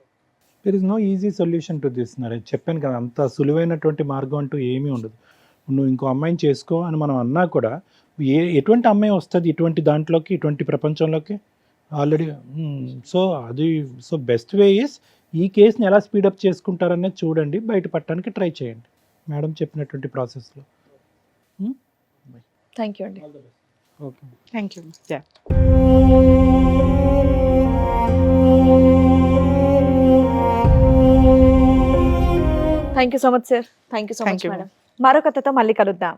[SPEAKER 5] There is no easy solution to this. నేను చెప్పాను కదా, అంత సులువైనటువంటి మార్గం అంటూ ఏమీ ఉండదు. నువ్వు ఇంకో అమ్మాయిని చేసుకో అని మనం అన్నా కూడా ఎటువంటి అమ్మాయి వస్తుంది ఇటువంటి దాంట్లోకి, ఇటువంటి ప్రపంచంలోకి already. So best way is ఈ కేసుని ఎలా స్పీడప్ చేసుకుంటారనేది చూడండి, బయటపడటానికి ట్రై చేయండి మేడం చెప్పినటువంటి ప్రాసెస్లో.
[SPEAKER 2] థ్యాంక్ యూ అండి.
[SPEAKER 5] Okay.
[SPEAKER 3] Thank you.
[SPEAKER 2] Thank you so much sir. Thank you so
[SPEAKER 3] Thank
[SPEAKER 2] much
[SPEAKER 3] you.
[SPEAKER 2] Madam. మరో కథతో మళ్ళీ కలుద్దాం.